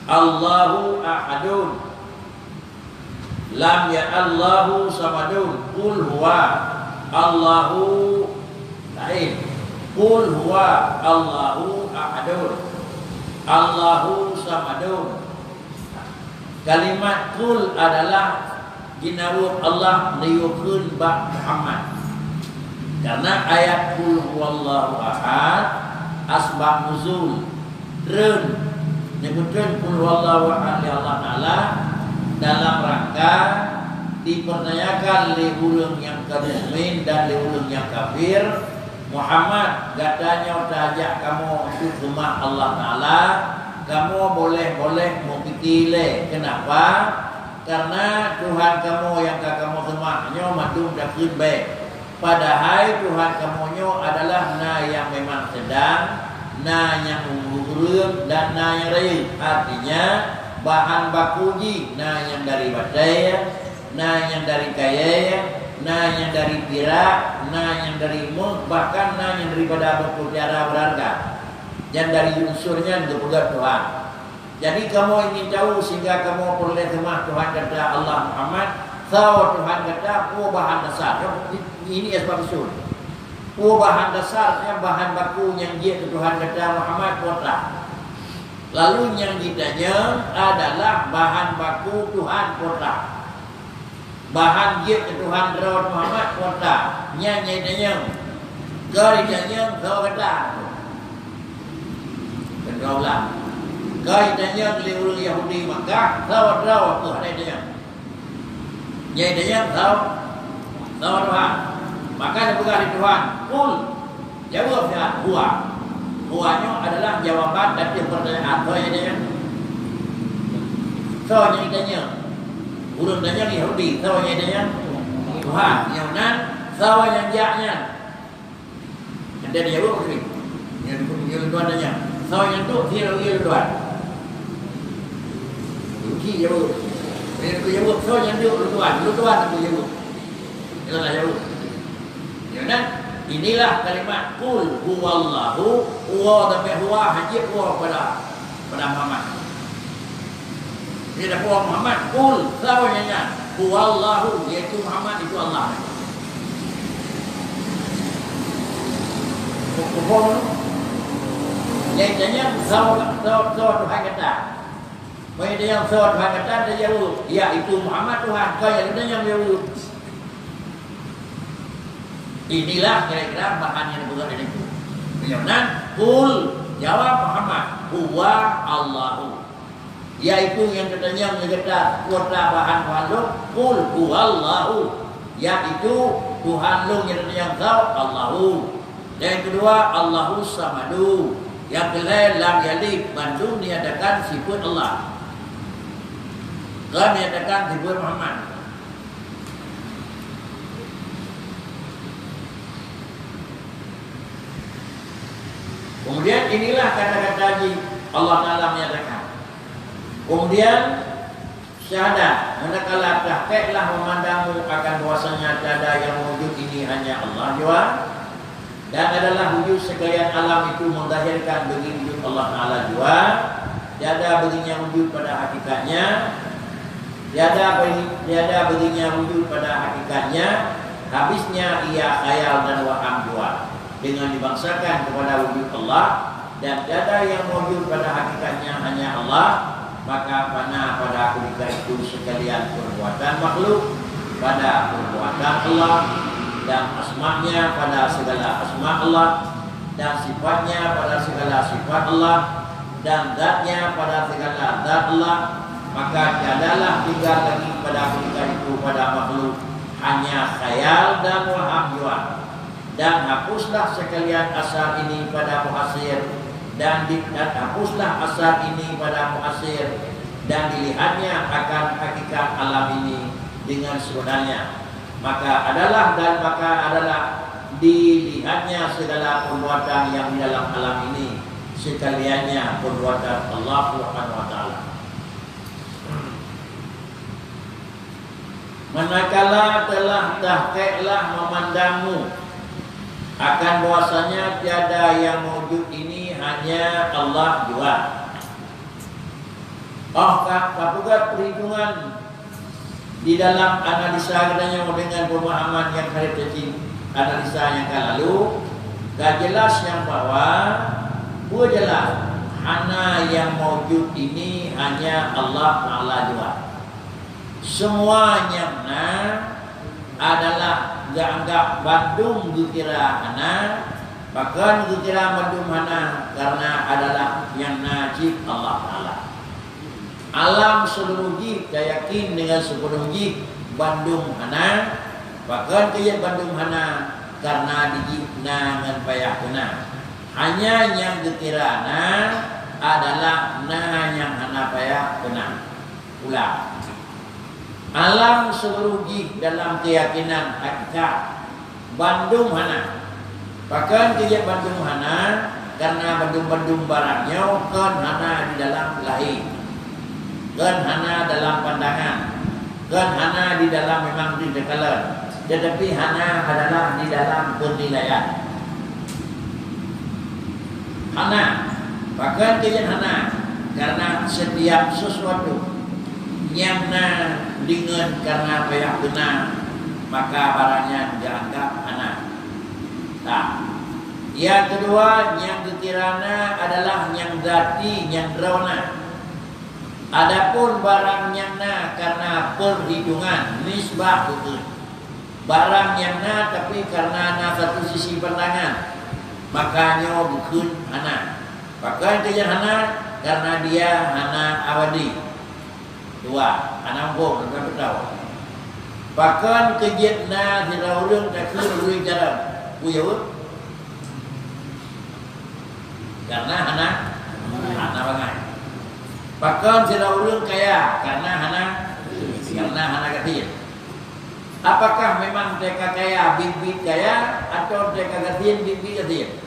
Allahu ahadun, lam ya Allahu samadun. Qul huwa Allahu lain. Qul huwa Allahu ahadun, Allahu samadun. Kalimat qul adalah ginawuh Allah niukeun ba Muhammad. Karena ayat qul huwallahu ahad asbab nuzul reun nyebutkan qul huwallahu ahad Allah Ta'ala dalam rangka dipertanyakan li ulun yang mukmin dan li ulun yang kafir. Muhammad katanya tajak kamu itu rumah Allah Ta'ala, kamu boleh mau pikirle. Kenapa? Karena Tuhan kamu yang kamu rumahnya madum dakun baik. Padahal Tuhan kamu adalah na yang memang sedang, na yang umurun, dan na yang real. Artinya bahan bakuji, na yang dari badai, na yang dari kaya, na yang dari pirak, na yang dari muk, bahkan na yang daripada berputiara berharga, dan dari unsurnya juga Tuhan. Jadi kamu ingin tahu sehingga kamu perlu temah Tuhan kata Allah Muhammad, tahu Tuhan kata bahan dasar. Ini sebab usul. Bahan dasarnya bahan baku yang dia Tuhan kata Muhammad kota. Lalu yang ditanya adalah bahan baku Tuhan kota. Bahan dia Tuhan rawat Muhammad kota. Yang ditanya kau ditanya kau kata. Kedaulah. Kau ditanya oleh Yahudi Makkah rawat Tuhan ditanya. Yang ditanya kau Tuhan. Maka dia berkata Tuhan, qul, jawabnya huwa. Huwanya adalah jawaban dari pertanyaan. Kau yang ditanya. Kau yang ditanya. Urun tanya Yahudi. Kau yang ditanya. Tuhan. Yang nan, kau yang jaknya. Yang dia jawab begini. Yang Tuhan tanya. Kau yang tu, dia Tuhan. Yahudi jawab. Dia jawab, kau yang tu, Tuhan. Tuhan aku jawab. Itulah jawab. Dan inilah kalimat qul huwallahu, huwa dan huwa haji huwa pada Muhammad. Dia huwa Muhammad qul sawanya huwallahu, yaitu Muhammad itu Allah. Hukum jadinya saw Tuhan kata. Mereka yang saw Tuhan kata dia jawab, ya itu Muhammad Tuhan. Kau yang jawab. Inilah kira-kira bahan yang dibuat ini. Kemudian qul jawab Muhammad huwa Allahu, yaitu yang katanya mengata kuota bahan Tuhan qul huwa Allahu, yaitu Tuhan lu yang katanya kau Allahu. Yang kedua Allahu samadu, yang ketiga lam yalid, bandung diadakan sifat Allah, kan diadakan sifat Muhammad. Kemudian inilah kata-kata Allah Ta'ala menyatakan. Kemudian syahadat, manakala tahqiqlah memandangmu akan bahwasanya tiada yang wujud ini hanya Allah jua, dan adalah wujud sekalian alam itu mendahirkan bagi wujud Allah Ta'ala jua, tiada baginya wujud pada hakikatnya, tiada baginya wujud pada hakikatnya, habisnya ia khayal dan waham jua dengan dibangsakan kepada wujud Allah, dan tiada yang wujud pada hakikatnya hanya Allah, maka fana pada hakika itu sekalian perbuatan makhluk pada perbuatan Allah, dan asma'nya pada segala asma' Allah, dan sifatnya pada segala sifat Allah, dan zatnya pada segala zat Allah, maka tiadalah tinggal lagi pada hakika itu pada makhluk hanya khayal dan waham jua. Dan hapuslah sekalian asar ini pada muasir, dan hapuslah asar ini pada muasir, dan dilihatnya akan hakikat alam ini dengan sebenarnya, maka adalah dilihatnya segala perbuatan yang di dalam alam ini sekaliannya perbuatan Allah Subhanahu wa taala. Manakala telah tahqiqlah memandangmu akan bahwasanya tiada yang wujud ini hanya Allah jua. Apakah perhitungan di dalam analisa katanya dengan pemahaman yang hari tadi, analisa yang lalu, gak jelas yang bahwa jelas hana yang wujud ini hanya Allah Ta'ala jua. Semuanya adalah anggap Bandung dikira hana, bahkan dikira Bandung hana karena adalah yang najib Allah Ta'ala. Alam seluruh jib yakin dengan sepenuh jib Bandung hana, bahkan kaya Bandung hana karena dijibna dengan payah kena. Hanya yang dikira hana adalah yang hana payah kena. Ulang. Alam seluruh jib dalam keyakinan hakikat Bandung hana, bahkan kaya Bandung hana karena Bandung barangnya kan hana di dalam lahir, kan hana dalam pandangan, kan hana di dalam memang di dekalan, tetapi hana adalah di dalam penilaian. Hana, bahkan kaya hana karena setiap sesuatu yang dengan karena payah benar, maka barangnya dianggap hana. Yang kedua, yang dikirana adalah yang zati, yang rawana. Adapun barang yang karena perhitungan nisbah itu, barang yang tapi karena satu sisi pandangan, makanya bukan hana. Bahkan dia hana karena dia hana abadi. Dua, anak bom dan tahu. Bahkan kejetna tidak ulung tak kiri jalan, uyut. Karena hana bangai. Bahkan tidak ulung kaya karena hana kecil. Apakah memang mereka kaya bibit kaya atau mereka kecil bibit kecil?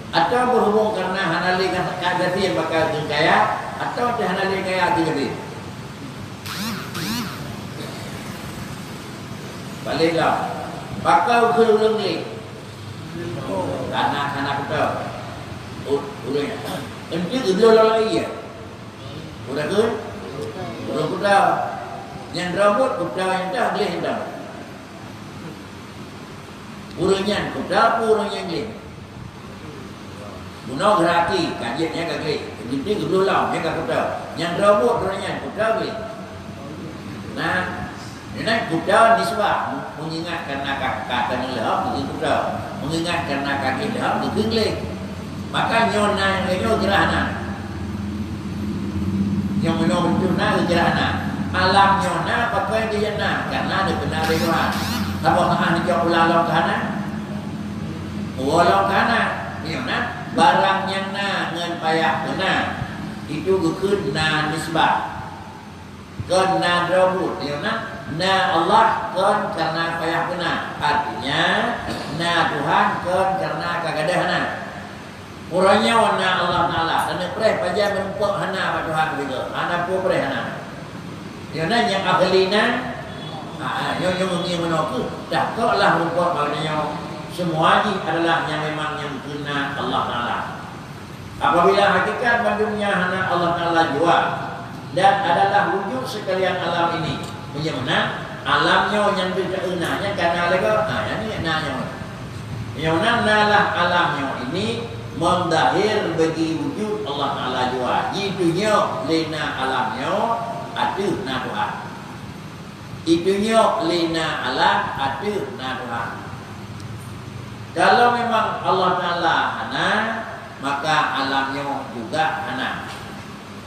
Atau berhubung karena hana lihat kecil bakal kaya atau hana lihat kaya kecil? Baliklah, bakal berulang ni. Anak-anak kita, ulangnya. Entah belum lagi ya. Udah kan? Belum kita. Yang rambut kita yang dah boleh dah. Ulangnya kita, ulangnya ni. Bunuh geraki, kajiannya kagak. Entah belum lama yang kita. Yang rambut ulangnya kita boleh. Nah. Ini kuda nisbah mengingat karena kata nilai kuda mengingat karena kaki dah dikengling, maka nyona yang gerhana yang menonton gerhana alam nyona pakai dia karena ada benar Tuhan. Apa Tuhan dijawab ulang kana ulang kana nyona barang yang dengan payah kena itu bukan nisbah kena robot nyona. Allah kan karena payah kena, artinya Tuhan kan karena kagak ada hana. Orangnya warna Allah Ta'ala. Dan perih pajak menumpuk hana pada Tuhan juga. Hana pun perih hana. Yang yang akhlinan. Yang mengingat menokku. Dah kau lah menumpuk maknanya. Semua ini adalah yang memang yang kena Allah Ta'ala. Apabila hakikat bandungnya hana Allah Ta'ala jual. Dan adalah wujud sekalian alam ini. Bagaimana? Alamnya yang dikeunanya karena lega. Yang ini nanya. Yang nalah alamnya ini mendahir bagi wujud Allah Ta'ala jua. Itunya lena alamnya atuh na Tuhan. Itunya lena alam atuh na Tuhan. Kalau memang Allah Ta'ala hana, maka alamnya juga hana.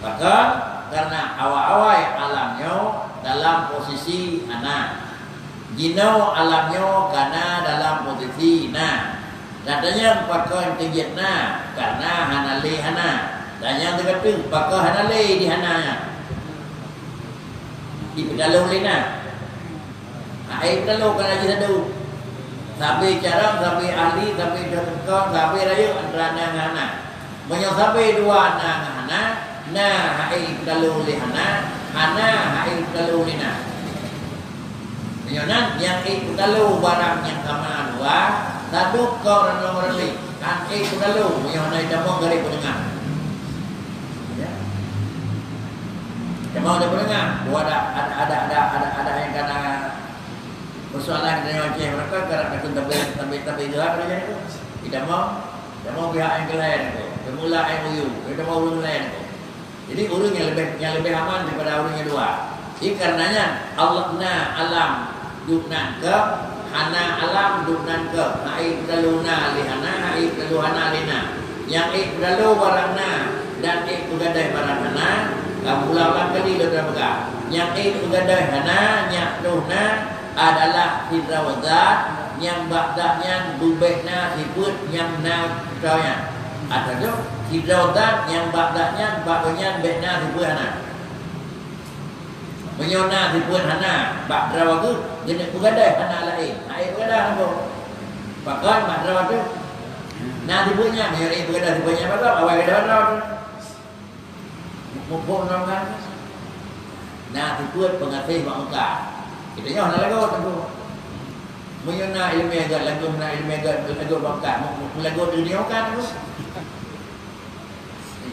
Bahkan karena awal-awal alamnya dalam posisi hana. Jino alamnya karena dalam posisi na. Katanya pakai tinggi na karena hana le hana. Dan yang terkata pakai hana le di hananya. Di pedalau le na. Air pedalau kan aja satu. Sampai carang, sampai ahli, sampai dokter, sampai raya antara na hana. Banyak sampai dua na hana. Na air pedalau le hana. Hana air pedalau le na. Yang itu lalu barang yang sama dua, satu kau orang lain. Kan itu lalu yang ada demam dari pendengar. Ya. Demam dari pendengar. Ada yang kena persoalan dengan macam mereka kerana tapi juga kerja itu. Tidak mau pihak yang lain itu. Semula MOU, tidak mau urus lain itu. Jadi urus yang lebih aman daripada urus yang dua. Ini karenanya Allah na alam duknan ke hana alam duknan ke naik daluna lihana naik daluhana lina yang ik dalu barangna dan ik ugadai barangna kamu ulang kali dah pegang yang ik ugadai hana nyak duhna adalah hidrawazat yang ba'dahnya dubekna hibut yang na tawnya ada tu hidrawazat yang ba'dahnya ba'dahnya bekna hibut hana menyona hibut hana ba'drawa tu jenis pegadai hana lain. Air pegadai apa? Pakai madrawa tu. Nah hibutnya menyona pegadai hibutnya apa? Awal pegadai madrawa tu. Mupuk nama. Nah hibut pengatih muka. Kita nyoh hana lagu tu. Menyona ilmu agak lagu na ilmu agak lagu muka. Lagu dunia kan tu.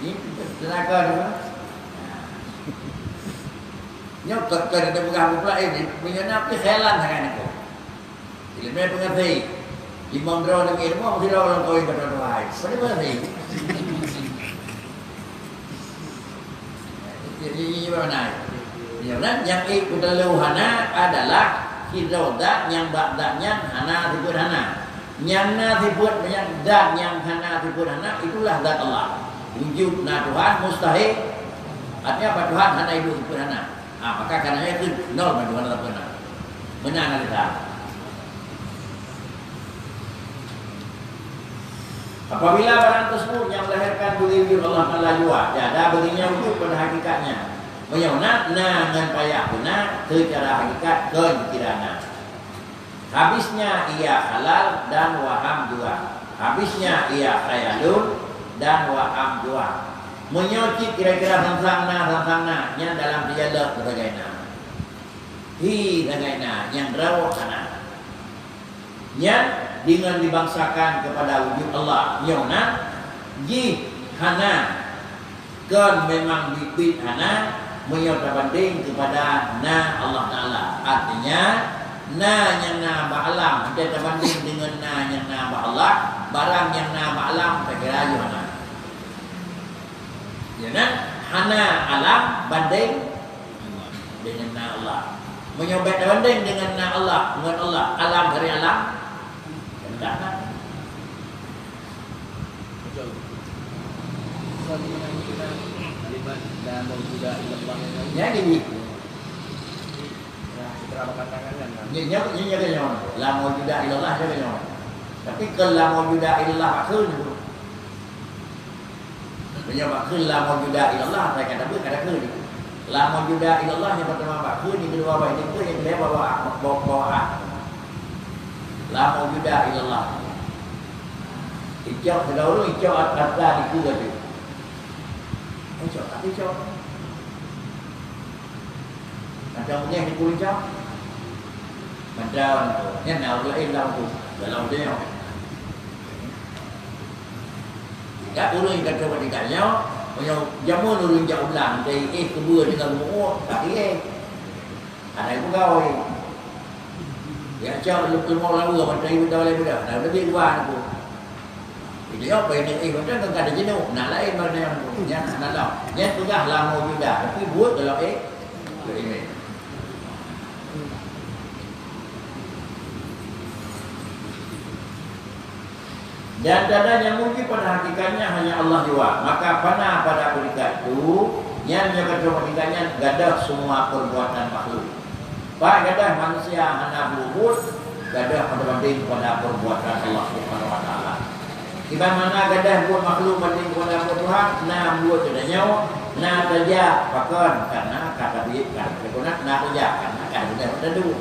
Ini tenaga tu. Nyok kerana pegang pula ini menyana pi khayalan sangat aku. Ilmu pengerti. Imam draw dengan ilmu mesti draw orang kau yang berdoa. Pada mana ni? Jadi mana? Yang ikut daluhana adalah hidrodat yang ba'danya hana disebut hana. Yang na disebut yang dat yang hana disebut hana itulah zat Allah. Wujud na Tuhan mustahil. Artinya apa Tuhan hana itu disebut hana. Maka karenanya itu nol bantuan tetap benar. Benar kita. Apabila barang tersebut yang melahirkan wujud Allah Ta'ala jua, ada baginya wujud pada hakikatnya. Menyona dengan payah benar secara hakikat kekirana. Habisnya ia halal dan waham jua. Habisnya ia khayalun dan waham jua. Menyocik kira-kira sangsangna yang dalam dialog sebagainya. Hi sebagainya yang rawat sana. Yang dengan dibangsakan kepada wujud Allah. Yona ji hana kan memang bibit hana menyota banding kepada na Allah Ta'ala. Artinya na yang na ba'alam kita banding dengan na yang na ba'allah. Barang yang na ba'alam tak kira Yohana. Jangan hana alam banding dengan na Allah. Menyobek banding dengan na Allah, dengan Allah. Alam dari alam. Tidak. Betul. Soalnya kita libat dan juga ilah. Ya gini. Ya, kita katakan kan. Nya la mawjuda ilallah jaga. Tapi kalau la mawjuda ilallah akhir itu. Menyebab la mawjuda ilallah saya kata ke ni. La mawjuda ilallah yang pertama bakun, yang kedua baik itu, yang ketiga bawa. La mawjuda ilallah. Icok sedahulu icok atas di kuda tu. Icok tak icok. Macam punya di kuda icok. Macam tu. Yang nak lain dalam tu. Dalam dia. Tak urus kata pada katanya. Punya jamu urus jauh belang. Dari kedua dengan mu'ud. Tak ada pegawai. Ya, cakap lu mau lalu apa tadi betul boleh betul. Dah lebih dua aku. Dia apa ini macam kan ada jenuh. Nak lain mana yang jangan nak lah. Yang sudah lama juga tapi buat kalau ini. Dan dada yang mungkin pada hakikatnya hanya Allah jua. Maka fana pada hakikat itu yang menjaga hakikatnya gadah semua perbuatan makhluk. Baik gadah manusia hanya berubut, gadah pada banding kepada perbuatan Allah Subhanahu Wa Taala. Di mana gadah buat makhluk banding kepada Tuhan, nah buat kedanya, nah kerja pakan karena kata dia kan, kerana nah kerja karena kan sudah dulu.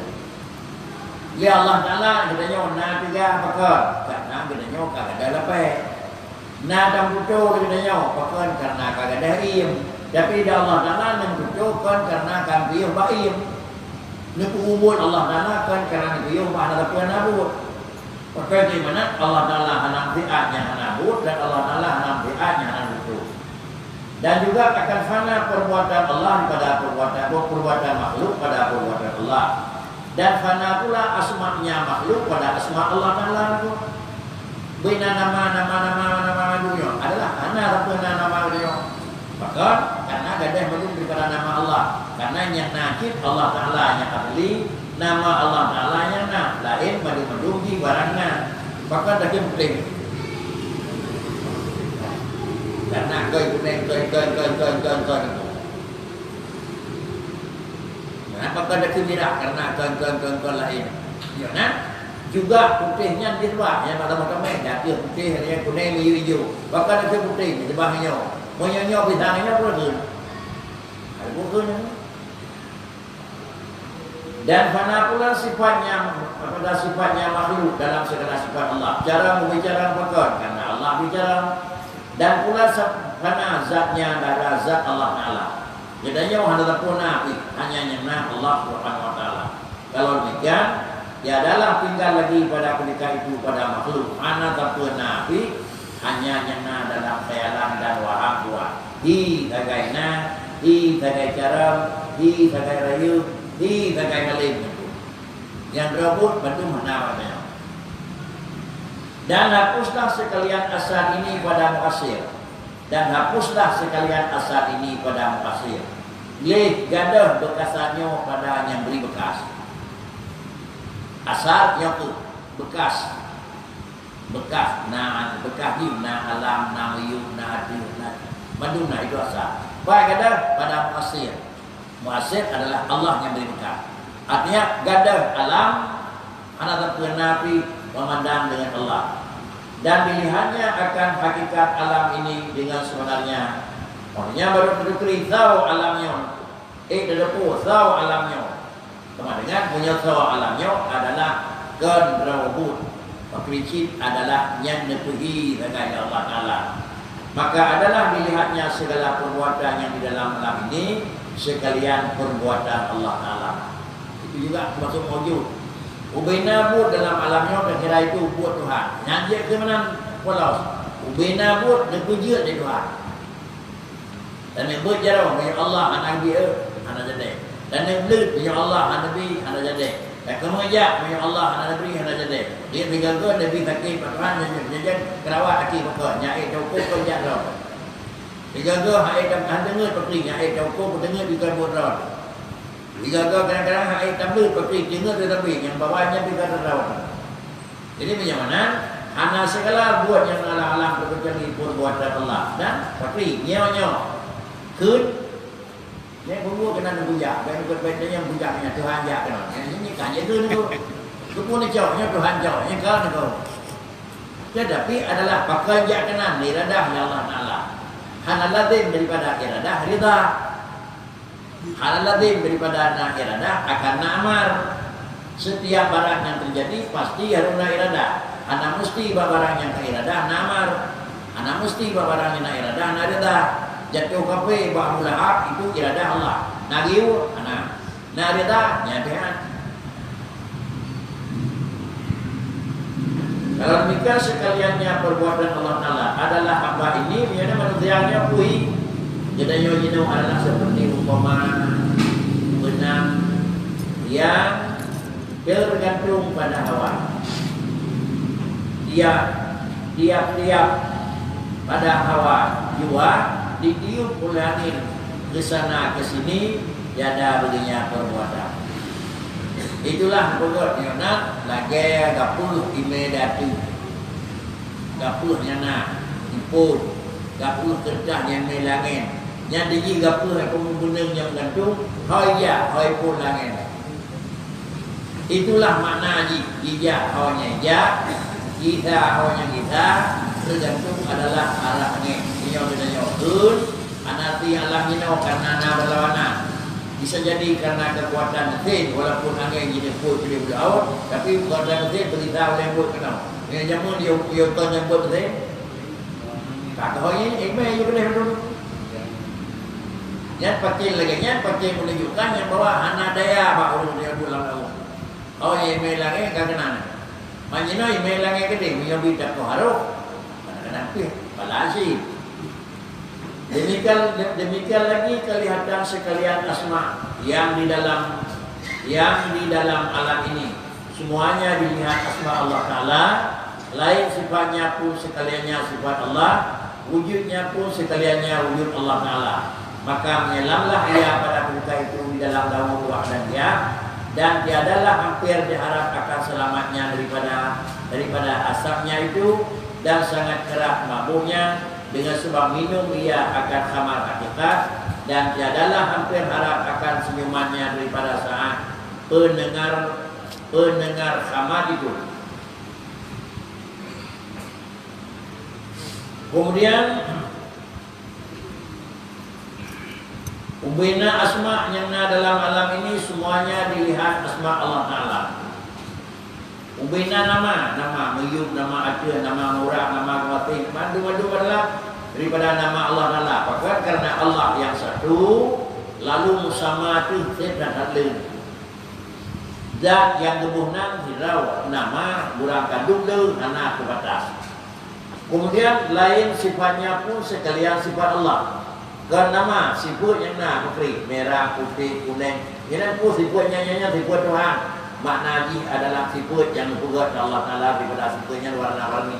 Ya Allah Taala kedanya nah kerja pakan karena kedanya kagak lepas. Nah dan pucuk kedanya pakan karena kagak ada im. Tapi dah Allah Taala yang pucuk kan karena kan dia baim. Nuku ubud Allah Ta'ala kan kerana dia mana tapi anabut. Maka di mana Allah Ta'ala hanam bi'atnya anabut dan Allah Ta'ala hanam bi'atnya anabut. Dan juga akan fana perbuatan Allah pada perbuatan makhluk pada perbuatan Allah. Dan fana pula asma'nya makhluk pada asma' Allah Ta'ala itu. Bina nama dunia adalah hana tapi nama dunia. Maka karena gadah belum daripada nama Allah. Karena yang nakib Allah Ta'ala yang ahli, nama Allah Ta'ala yang nak lain pada mendugi barangnya. Maka dah penting. Karena kau apakah dah kemirak karena kau lain. Ya nak? Juga putihnya di luar yang macam-macam dah putih yang kuning hijau. Maka dah putih di bawahnya. Monyo bidangnya pun ada bukan. Dan mana pula sifatnya pada sifatnya makhluk dalam segala sifat Allah. Cara berbicara bukan karena Allah bicara. Dan pula karena zatnya adalah zat Allah Taala. Jadinya ada pun nabi hanya yang Allah Subhanahu Wa Taala. Kalau demikian, ya adalah tinggal lagi pada ketika itu pada makhluk. Ana tapi nabi hanya yang dalam khayalan dan waham buat. Hi tagaina, hi tagai cara, hi tagai rayu, hi tagai malim. Yang berebut bentuk mana namanya. Dan hapuslah sekalian asal ini pada muasir. Dan hapuslah sekalian asal ini pada muasir. Leh gadah bekasannya pada yang beri bekas. Asalnya tu bekas. Bekas, bekas di alam, hidup, maduna itu asal. Baik gadah pada muasir. Muasir adalah Allah yang beri bekas. Artinya gadah alam, anak terpuan Nabi memandang dengan Allah. Dan pilihannya akan hakikat alam ini dengan sebenarnya. Maksudnya baru berdukri tahu alamnya. Dedepu tahu alamnya. Sama dengan punya tahu alamnya adalah kenrawabut. Prinsip adalah yang netuhi dengan Allah Ta'ala. Maka adalah dilihatnya segala perbuatan yang di dalam alam ini sekalian perbuatan Allah Ta'ala. Itu juga termasuk wujud. Ubina buat dalam alamnya dan kira itu buat Tuhan. Nanti ke mana walau ubina buat dan kujut dari Tuhan. Dan yang berjarah dengan Allah anak dia anak jadi. Dan yang belut dengan Allah anak Nabi anak jadi. Dan kemudian punya Allah anak beri anak jadi. Dia tinggal tu Nabi takir Tuhan jadi kerawat takir maka nyai cukup kau jalan. Tinggal tu hai tam dengar pergi nyai cukup dengar juga bodoh. Tinggal tu kadang-kadang hai tam pergi dengar tetapi yang bawahnya juga terawat. Jadi macam mana? Hana segala buat yang alam berkecuali perbuatan Allah dan pergi nyawa kun. Yang bulu kena bujak, dan berbeda yang bujaknya Tuhan jak kena. Ini kan itu tu. Tu pun jauhnya Tuhan jauhnya kan tu. Tetapi adalah pakai jak kena iradah ya Allah Taala. Hal lazim daripada iradah ridha. Hal lazim daripada iradah akan amar. Setiap barang yang terjadi pasti haruna irada. Ana mesti barang yang irada namar. Ana mesti barang yang irada ana irada. Jatuh kafe ba mulahab itu irada Allah. Nagiu ana na irada nyadean. Kalau demikian sekaliannya perbuatan Allah Ta'ala adalah hamba ini menjadi manusianya pui. Jadi yojino adalah seperti umpama benang yang bergantung pada hawa. Tiap-tiap pada hawa jua ditiup oleh angin ke sana ke sini, tiada baginya perbuatan. Itulah pokok nyona lagi gapuluh imedatu. Gapuluh nyana impun. Gapuluh kertas yang melangin. Yang diji gapuluh pembenang yang gantung. Hoya hoi pun langin. Itulah makna jija hanya ja, kita hanya kita tergantung adalah arahnya. Nyo anati Allah nyo karena na berlawanan. Bisa jadi karena kekuatan mesin, walaupun angin jadi pun dia berlaut, tapi kekuatan mesin beritahu yang buat kenal. Yang jamu dia ton yang buat mesin. Tak tahu ini, yang boleh dulu. Yang pakai menunjukkan yang bahwa anak daya pak orang dia pulang tahu. Oh yang melangnya kan kenal. Macam yang melangnya gede, yang bidak tu haru. Kenapa? Palasi. Demikian lagi kelihatan sekalian asma yang di dalam alam ini semuanya dilihat asma Allah Ta'ala, lain sifatnya pun sekaliannya sifat Allah, wujudnya pun sekaliannya wujud Allah Ta'ala. Maka menyelamlah ia pada perkara itu di dalam daun ruah dan dia, dan tiadalah hampir diharap akan selamatnya daripada asapnya itu, dan sangat keras mabuknya. Dengan sebab minum ia akan khamar hakikat, dan tiadalah hampir harap akan senyumannya daripada saat pendengar khamar itu. Kemudian ubina asma yang dalam alam ini semuanya dilihat asma Allah Ta'ala. Ubina nama meyub, nama ada, nama murah, nama kuatin, madu adalah daripada nama Allah Ta'ala. Apakah karena Allah yang satu, lalu musama itu dan hadlin. Zat yang gebuhnan hirau nama burang kandung le anak kebatas. Kemudian lain sifatnya pun sekalian sifat Allah. Kan nama sifat yang putri merah, putih, kuning. Ini pun sifatnya sifat Tuhan. Makna ji adalah sifat yang dibuat Allah Ta'ala daripada sifatnya warna-warni.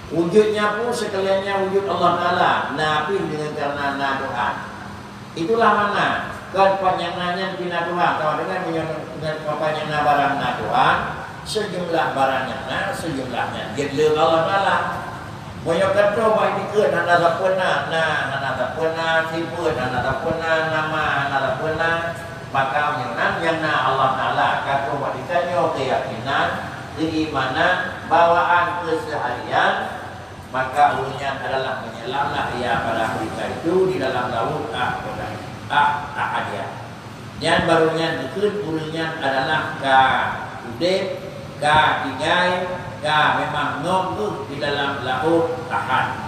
Wujudnya pun sekaliannya wujud Allah Ta'ala. Nabi dengan karena Tuhan. Itulah mana kan panjangnya bina Tuhan. Kalau dengan panjangnya barang Tuhan, sejumlah barangnya sejumlahnya jadi Allah Ta'ala. Banyak kata baik dikut anda tak pernah sifat anda tak pernah nama anda tak pernah. Maka yang Allah Ta'ala kata wadikannya keyakinan, keimanan, bawaan keseharian, maka ulunnya adalah menyelamlah ia pada mereka itu di dalam laut ahadiyah. Yang barunya dikut ulunnya adalah ka udep, ka tigai, ka memang ngom di dalam laut ahad.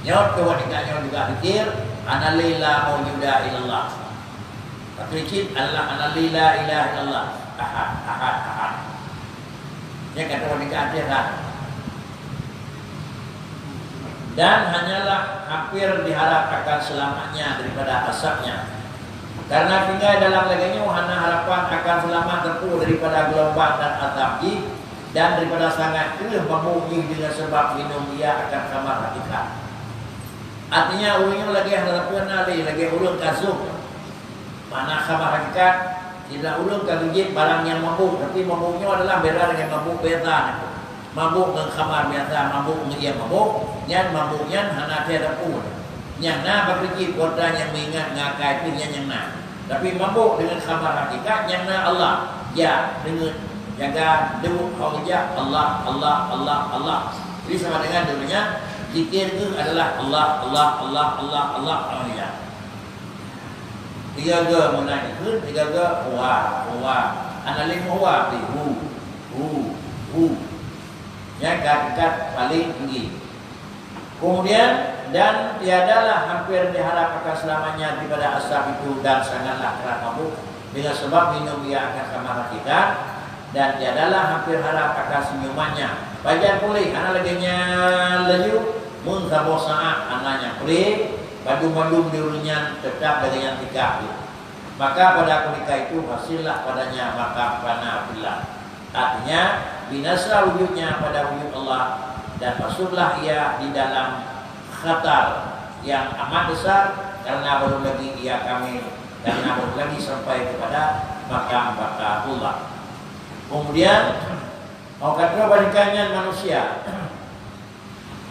Nyot kewadikannya juga pikir analila mawjuda ilallah. Prinsip adalah analila ilaha illallah ahad. Ini kata wanita akhirat. Dan hanyalah hampir diharap akan selamatnya daripada asapnya. Karena tinggal dalam laganya wahana harapan akan selamat terpuh daripada gelombang dan asap dan daripada sangat kelih memuji dengan sebab minum dia akan kamar hakikat. Artinya ulungnya lagi harapan lagi ulung kasuk. Mana khabar hakikat tidak ulung kagijit barang yang mabuk, tapi mabuknya adalah beda dengan mabuk biasa. Mabuk dengan khabar biasa, mabuk dengan mabuk, yang mabuknya hana tiada pun. Yang berkecil kota yang mengingat ngakai itu yang tapi mabuk dengan khabar hakikat yang Allah. Ya dengan jaga dewuk hawajah Allah. Jadi sama dengan dulunya zikir itu adalah Allah. Tiga ga munajat, tiga ga huwa. analim huwa hu ya kat paling tinggi. Kemudian dan tiadalah hampir diharap akan selamanya daripada asap itu dan sangatlah keras mabuk dengan sebab minum ia akan kemaratikan dan tiadalah hampir harap akan senyumannya. Bagian pulih anak laginya laju mun sabo saat anaknya pulih badung-badung diurunya tetap dengan tiga. Maka pada ketika itu hasillah padanya maka fana fillah. Artinya binasa wujudnya pada wujud Allah dan masuklah ia di dalam khatar yang amat besar karena belum lagi ia kamil, karena belum lagi sampai kepada makam Allah. Kemudian mau kata balikannya manusia,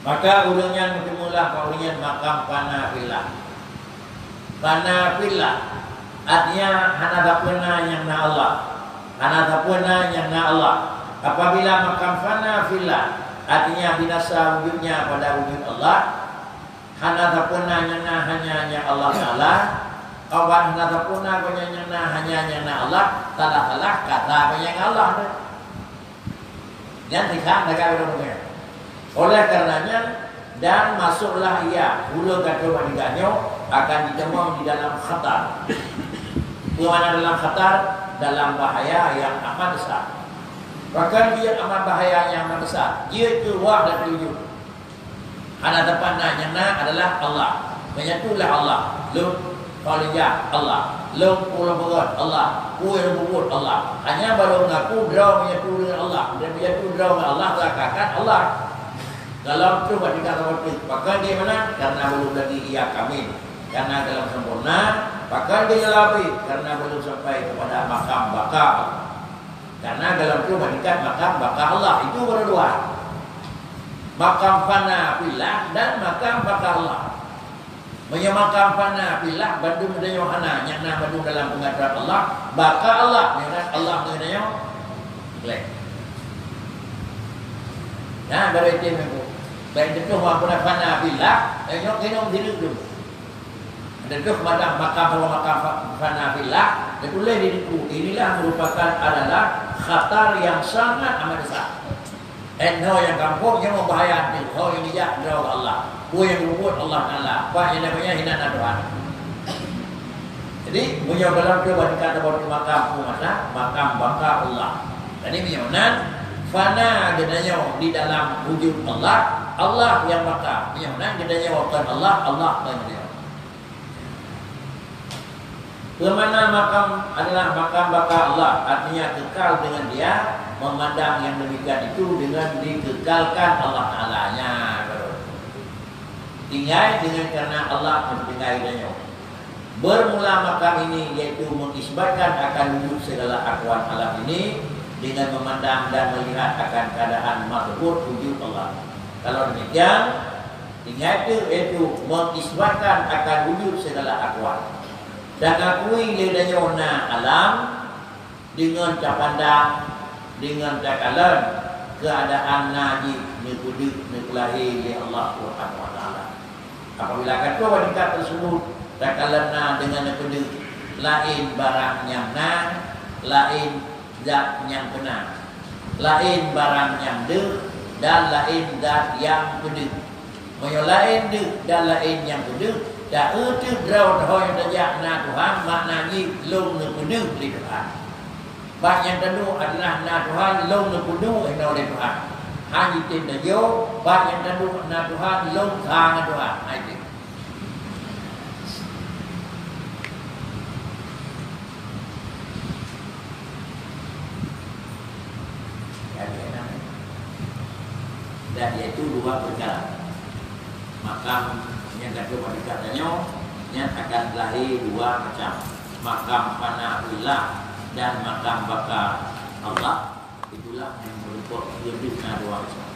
maka ulangnya bertemulah kaulian makam panafillah. Panafillah artinya hana dapuna yang na Allah, hana dapuna yang na Allah. Apabila makam panafillah artinya binasa wujudnya pada wujud Allah, hana dapuna yang na hanya Allah Taala. Awan hana dapuna yang na hanya Allah Taala kata yang Allah. Dan tidak ada oleh karenanya dan masuklah ia hulu kata wadiganyo akan ditemu di dalam khatar. Kemana dalam khatar? Dalam bahaya yang amat besar. Bahkan dia amat bahaya yang amat besar. Dia keluar dari wujud. Anak depannya adalah Allah. Menyatulah Allah. Lu Khaliyah Allah. Lu pulau berat Allah. Kuih bubur Allah. Hanya baru mengaku draw menyatu dengan Allah. Dan menyatu draw dengan Allah kakak Allah. Dalam itu berkata waktu. Maka dia mana? Karena belum lagi ia kamil. Karena dalam sempurna. Maka dia lebih. Karena belum sampai kepada makam bakal. Karena dalam itu berkata makam bakal Allah. Itu baru dua. Makam fana fillah dan makam bakal Allah. Makam fana fillah bandung dengan Yohana. Nyakna bandung dalam pengaturan Allah. Bakal Allah. Dengan Allah dengan Yohana. Nah, baru itu memang. Baik itu maupun fana fillah, nyok kenong diri dulu. Dan itu kepada makam fana fillah, ditulis di buku. Inilah merupakan adalah khatar yang sangat amat besar. Eno yang kampung yang membahaya ni, ho yang dijak draw Allah. Ku yang berbuat Allah Taala. Apa yang namanya hina Tuhan. Jadi punya dalam tu kata bahawa makam mana? Makam bakal Allah. Jadi menyonan fana denanya di dalam wujud Allah. Allah yang bakal. Menyonan denanya waktu Allah. Allah yang dia. Kemana makam adalah makam bakal Allah. Artinya kekal dengan dia. Memandang yang demikian itu dengan dikekalkan Allah Ta'ala-Nya. Tinggal dengan karena Allah mentinggal dengannya. Bermula makam ini yaitu mengisbatkan akan wujud segala akwaan alam ini dengan memandang dan melihat akan keadaan makhluk wujud Allah. Kalau demikian, tinggal itu yaitu mengisbatkan akan wujud segala akwaan. Dan akui ledanya alam dengan capandang dengan takalan keadaan najib nikuduk nikulahi li Allah Subhanahu wa taala. Apabila kata wanita tersebut takalan dengan nikuduk lain barang yang lain zat yang benar, lain barang yang dan lain zat yang kuduk. Moyo lain dan lain yang kuduk. Dan itu draw yang dajak na Tuhan maknanya long nikuduk li Tuhan. Bah yang kedua adalah na Tuhan long nukudu eno le Tuhan. Hanya tindak yo, bah yang kedua na Tuhan long kang Tuhan. Itu. Dan yaitu dua perkara. Makam yang kedua dikatanya yang akan lahir dua macam. Makam panafillah dan makam bakal Allah. Itulah yang berupa lebihnya dua macam.